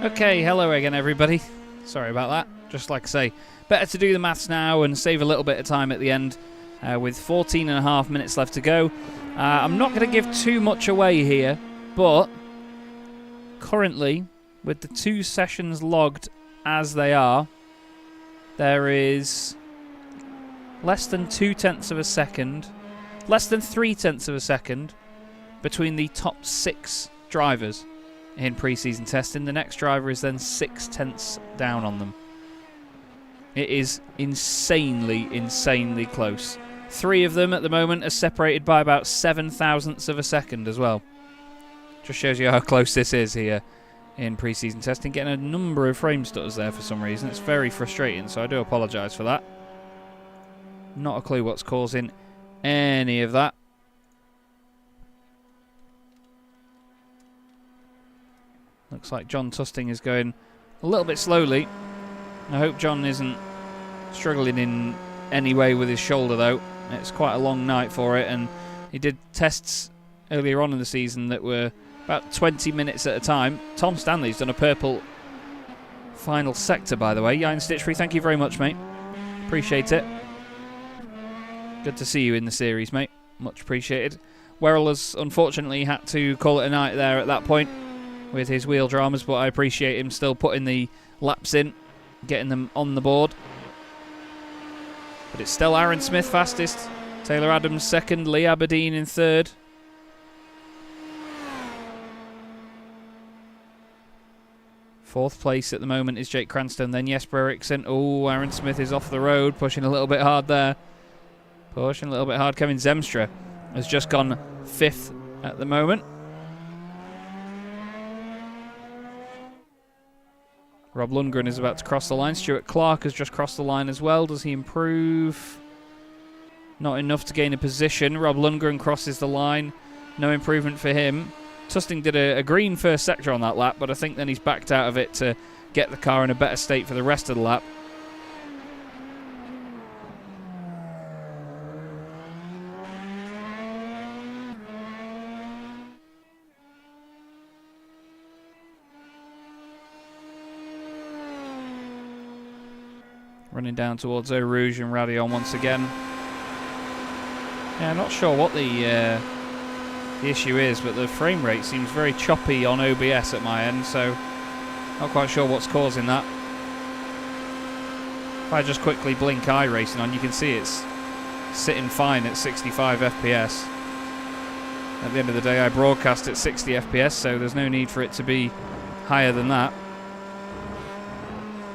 Okay, hello again, everybody. Sorry about that. Just like I say, better to do the maths now and save a little bit of time at the end with 14 and a half minutes left to go. I'm not going to give too much away here, but currently, with the 2 sessions logged as they are, there is less than 0.2 of a second, less than 0.3 of a second between the top 6 drivers in pre-season testing. The next driver is then 0.6 down on them. It is insanely, insanely close. 3 of them at the moment are separated by about 0.07 of a second as well. Just shows you how close this is here in pre-season testing. Getting a number of frame stutters there for some reason. It's very frustrating, so I do apologise for that. Not a clue what's causing any of that. Looks like John Tusting is going a little bit slowly. I hope John isn't struggling in any way with his shoulder, though. It's quite a long night for it, and he did tests earlier on in the season that were about 20 minutes at a time. Tom Stanley's done a purple final sector, by the way. Ian Stitchbury, thank you very much, mate. Appreciate it. Good to see you in the series, mate. Much appreciated. Werrell has unfortunately had to call it a night there at that point with his wheel dramas, but I appreciate him still putting the laps in, getting them on the board. But it's still Aaron Smith fastest, Taylor Adams second, Lee Aberdeen in third. Fourth place at the moment is Jake Cranstoun, then Jesper Eriksson. Oh, Aaron Smith is off the road, pushing a little bit hard there. Pushing a little bit hard. Kevin Zemstra has just gone 5th at the moment. Rob Lundgren is about to cross the line. Stuart Clark has just crossed the line as well. Does he improve? Not enough to gain a position. Rob Lundgren crosses the line. No improvement for him. Tusting did a green first sector on that lap, but I think then he's backed out of it to get the car in a better state for the rest of the lap. Running down towards Eau Rouge and Radion once again. Yeah, I'm not sure what the issue is, but the frame rate seems very choppy on OBS at my end, so not quite sure what's causing that. If I just quickly blink iRacing on, you can see it's sitting fine at 65 FPS. At the end of the day, I broadcast at 60 FPS, so there's no need for it to be higher than that.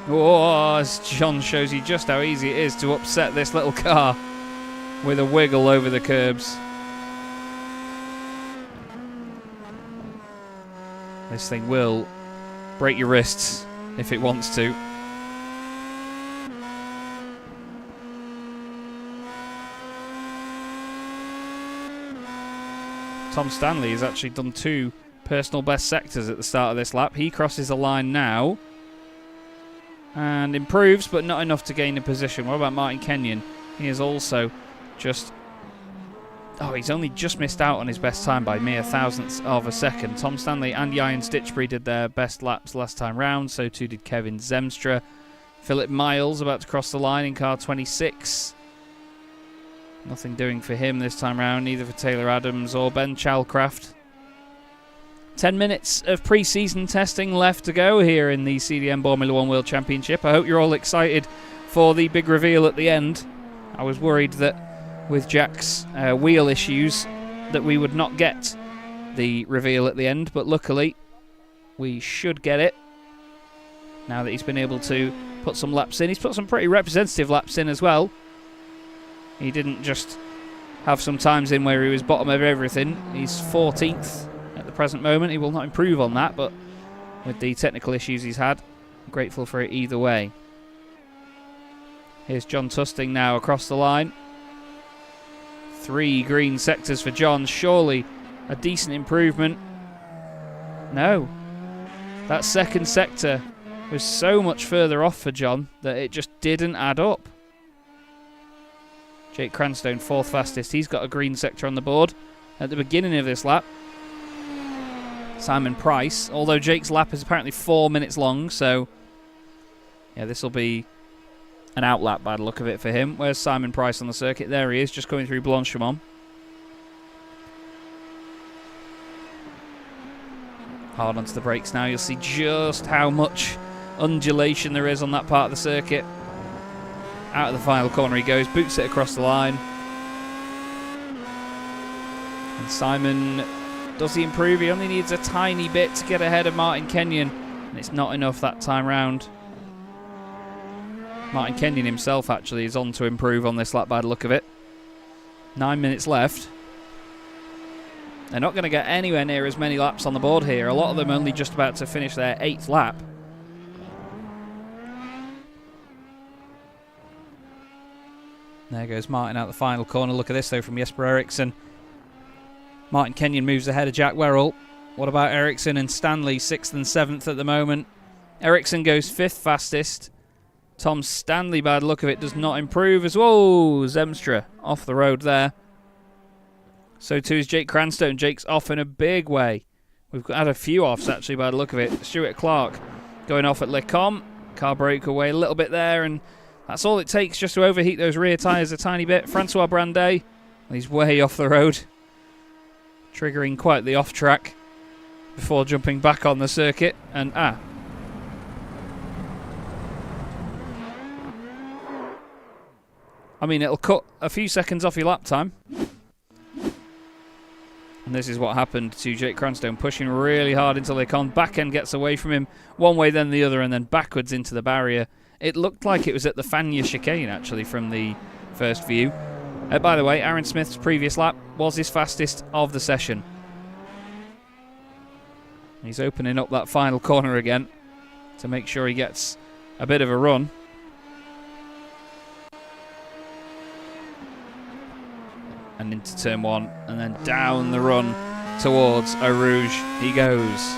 Oh, as John shows you just how easy it is to upset this little car with a wiggle over the curbs. This thing will break your wrists if it wants to. Tom Stanley has actually done 2 personal best sectors at the start of this lap. He crosses the line now and improves, but not enough to gain a position. What about Martin Kenyon? He is also just... Oh, he's only just missed out on his best time by mere thousandths of a second. Tom Stanley and Ian Stitchbury did their best laps last time round, so too did Kevin Zemstra. Philip Miles about to cross the line in car 26. Nothing doing for him this time round, neither for Taylor Adams or Ben Chalcraft. 10 minutes of pre-season testing left to go here in the CDM Boremula 1 World Championship. I hope you're all excited for the big reveal at the end. I was worried that with Jack's wheel issues that we would not get the reveal at the end, but luckily we should get it now that he's been able to put some laps in. He's put some pretty representative laps in as well. He didn't just have some times in where he was bottom of everything. He's 14th at the present moment. He will not improve on that, but with the technical issues he's had, I'm grateful for it either way. Here's John Tusting now across the line. 3 green sectors for John. Surely a decent improvement. No. That second sector was so much further off for John that it just didn't add up. Jake Cranstoun, 4th fastest. He's got a green sector on the board at the beginning of this lap. Simon Price, although Jake's lap is apparently 4 minutes long, so yeah, this will be an out lap by the look of it for him. Where's Simon Price on the circuit? There he is, just going through Blanchimont. Hard onto the brakes now. You'll see just how much undulation there is on that part of the circuit. Out of the final corner he goes, boots it across the line. And Simon, does he improve? He only needs a tiny bit to get ahead of Martin Kenyon, and it's not enough that time round. Martin Kenyon himself actually is on to improve on this lap by the look of it. 9 minutes left. They're not going to get anywhere near as many laps on the board here. A lot of them only just about to finish their 8th lap. There goes Martin out the final corner. Look at this though from Jesper Eriksson. Martin Kenyon moves ahead of Jack Werrell. What about Eriksson and Stanley? 6th and 7th at the moment. Eriksson goes 5th fastest. Tom Stanley, by the look of it, does not improve as well. Zemstra off the road there. So too is Jake Cranstone. Jake's off in a big way. We've had a few offs actually by the look of it. Stuart Clark going off at Lecombe. Car broke away a little bit there, and that's all it takes just to overheat those rear tyres a tiny bit. Francois Brandet, he's way off the road, triggering quite the off track before jumping back on the circuit. And I mean, it'll cut a few seconds off your lap time. And this is what happened to Jake Cranstone, pushing really hard until Lecombe. Back end gets away from him one way, then the other, and then backwards into the barrier. It looked like it was at the Fania chicane, actually, from the first view. By the way, Aaron Smith's previous lap was his fastest of the session. He's opening up that final corner again to make sure he gets a bit of a run. And into turn 1, and then down the run towards Eau Rouge he goes.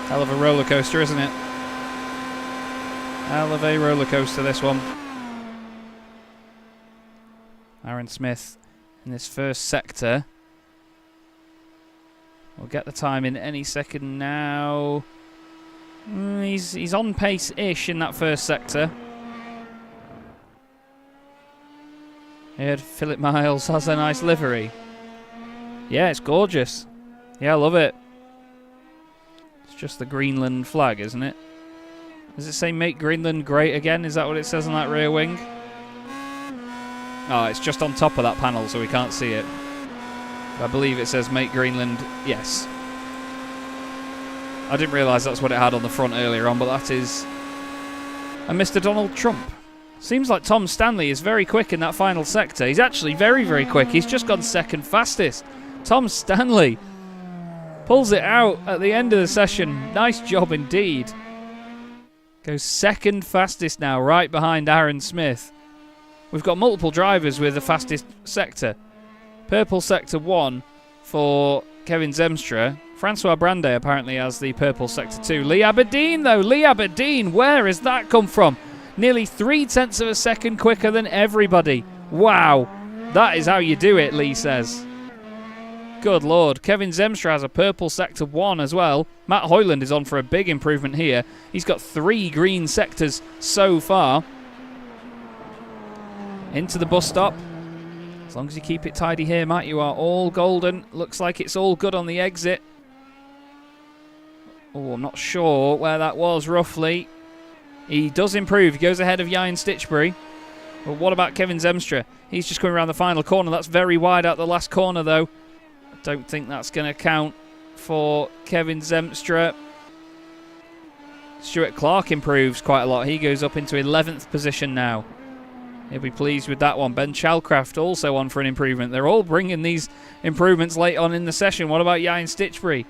Hell of a roller coaster, isn't it? Hell of a roller coaster, this one. Aaron Smith in this first sector. We'll get the time in any second now. He's on pace-ish in that first sector. Here, Philip Miles has a nice livery. Yeah, it's gorgeous. Yeah, I love it. It's just the Greenland flag, isn't it? Does it say Make Greenland Great Again? Is that what it says on that rear wing? Oh, it's just on top of that panel, so we can't see it. I believe it says Make Greenland, yes. I didn't realise that's what it had on the front earlier on, but that is a Mr. Donald Trump. Seems like Tom Stanley is very quick in that final sector. He's actually very, very quick. He's just gone 2nd fastest. Tom Stanley pulls it out at the end of the session. Nice job indeed. Goes 2nd fastest now, right behind Aaron Smith. We've got multiple drivers with the fastest sector. Purple sector 1 for Kevin Zemstra. Francois Brandet apparently has the purple sector 2. Lee Aberdeen though, Lee Aberdeen, where has that come from? Nearly 0.3 of a second quicker than everybody. Wow, that is how you do it, Lee says. Good lord, Kevin Zemstra has a purple sector 1 as well. Matt Hoyland is on for a big improvement here. He's got 3 green sectors so far. Into the bus stop. As long as you keep it tidy here, Matt, you are all golden. Looks like it's all good on the exit. Oh, I'm not sure where that was, roughly. He does improve. He goes ahead of Jan Stitchbury. But what about Kevin Zemstra? He's just going around the final corner. That's very wide out the last corner, though. I don't think that's going to count for Kevin Zemstra. Stuart Clark improves quite a lot. He goes up into 11th position now. He'll be pleased with that one. Ben Chalcraft also on for an improvement. They're all bringing these improvements late on in the session. What about Jan Stitchbury?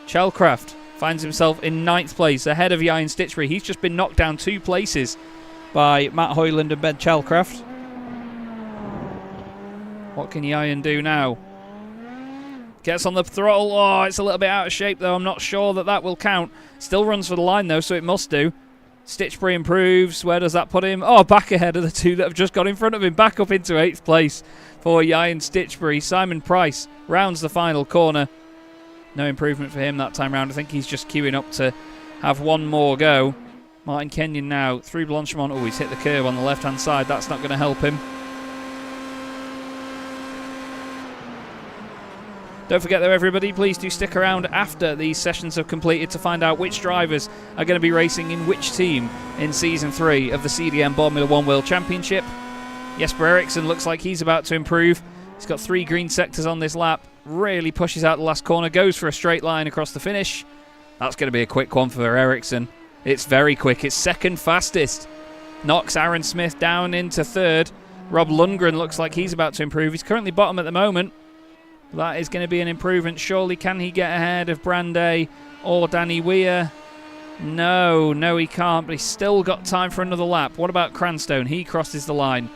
Chalcraft finds himself in 9th place ahead of Jan Stitchbury. He's just been knocked down 2 places by Matt Hoyland and Ben Chalcraft. What can Jan do now? Gets on the throttle. Oh, it's a little bit out of shape, though. I'm not sure that will count. Still runs for the line, though, so it must do. Stitchbury improves. Where does that put him? Oh, back ahead of the two that have just got in front of him. Back up into 8th place for Ian Stitchbury. Simon Price rounds the final corner. No improvement for him that time round. I think he's just queuing up to have one more go. Martin Kenyon now through Blanchimont. Oh, he's hit the curb on the left-hand side. That's not going to help him. Don't forget though, everybody, please do stick around after these sessions have completed to find out which drivers are going to be racing in which team in Season 3 of the CDM Boremula 1 World Championship. Jesper Eriksson looks like he's about to improve. He's got 3 green sectors on this lap. Really pushes out the last corner, goes for a straight line across the finish. That's going to be a quick one for Eriksson. It's very quick. It's second fastest. Knocks Aaron Smith down into 3rd. Rob Lundgren looks like he's about to improve. He's currently bottom at the moment. That is going to be an improvement. Surely can he get ahead of Branday or Danny Weir? No, he can't, but he's still got time for another lap. What about Cranstone? He crosses the line.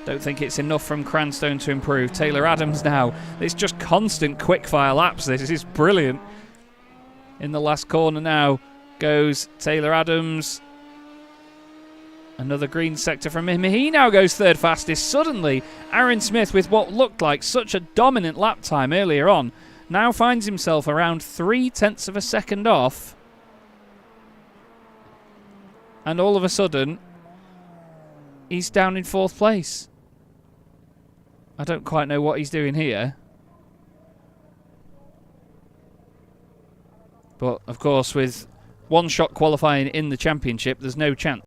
Don't think it's enough from Cranstone to improve. Taylor Adams now. It's just constant quick-fire laps. This is brilliant. In the last corner now goes Taylor Adams. Another green sector from him. He now goes 3rd fastest. Suddenly, Aaron Smith, with what looked like such a dominant lap time earlier on, now finds himself around 0.3 of a second off. And all of a sudden, he's down in 4th place. I don't quite know what he's doing here. But, of course, with one shot qualifying in the championship, there's no chance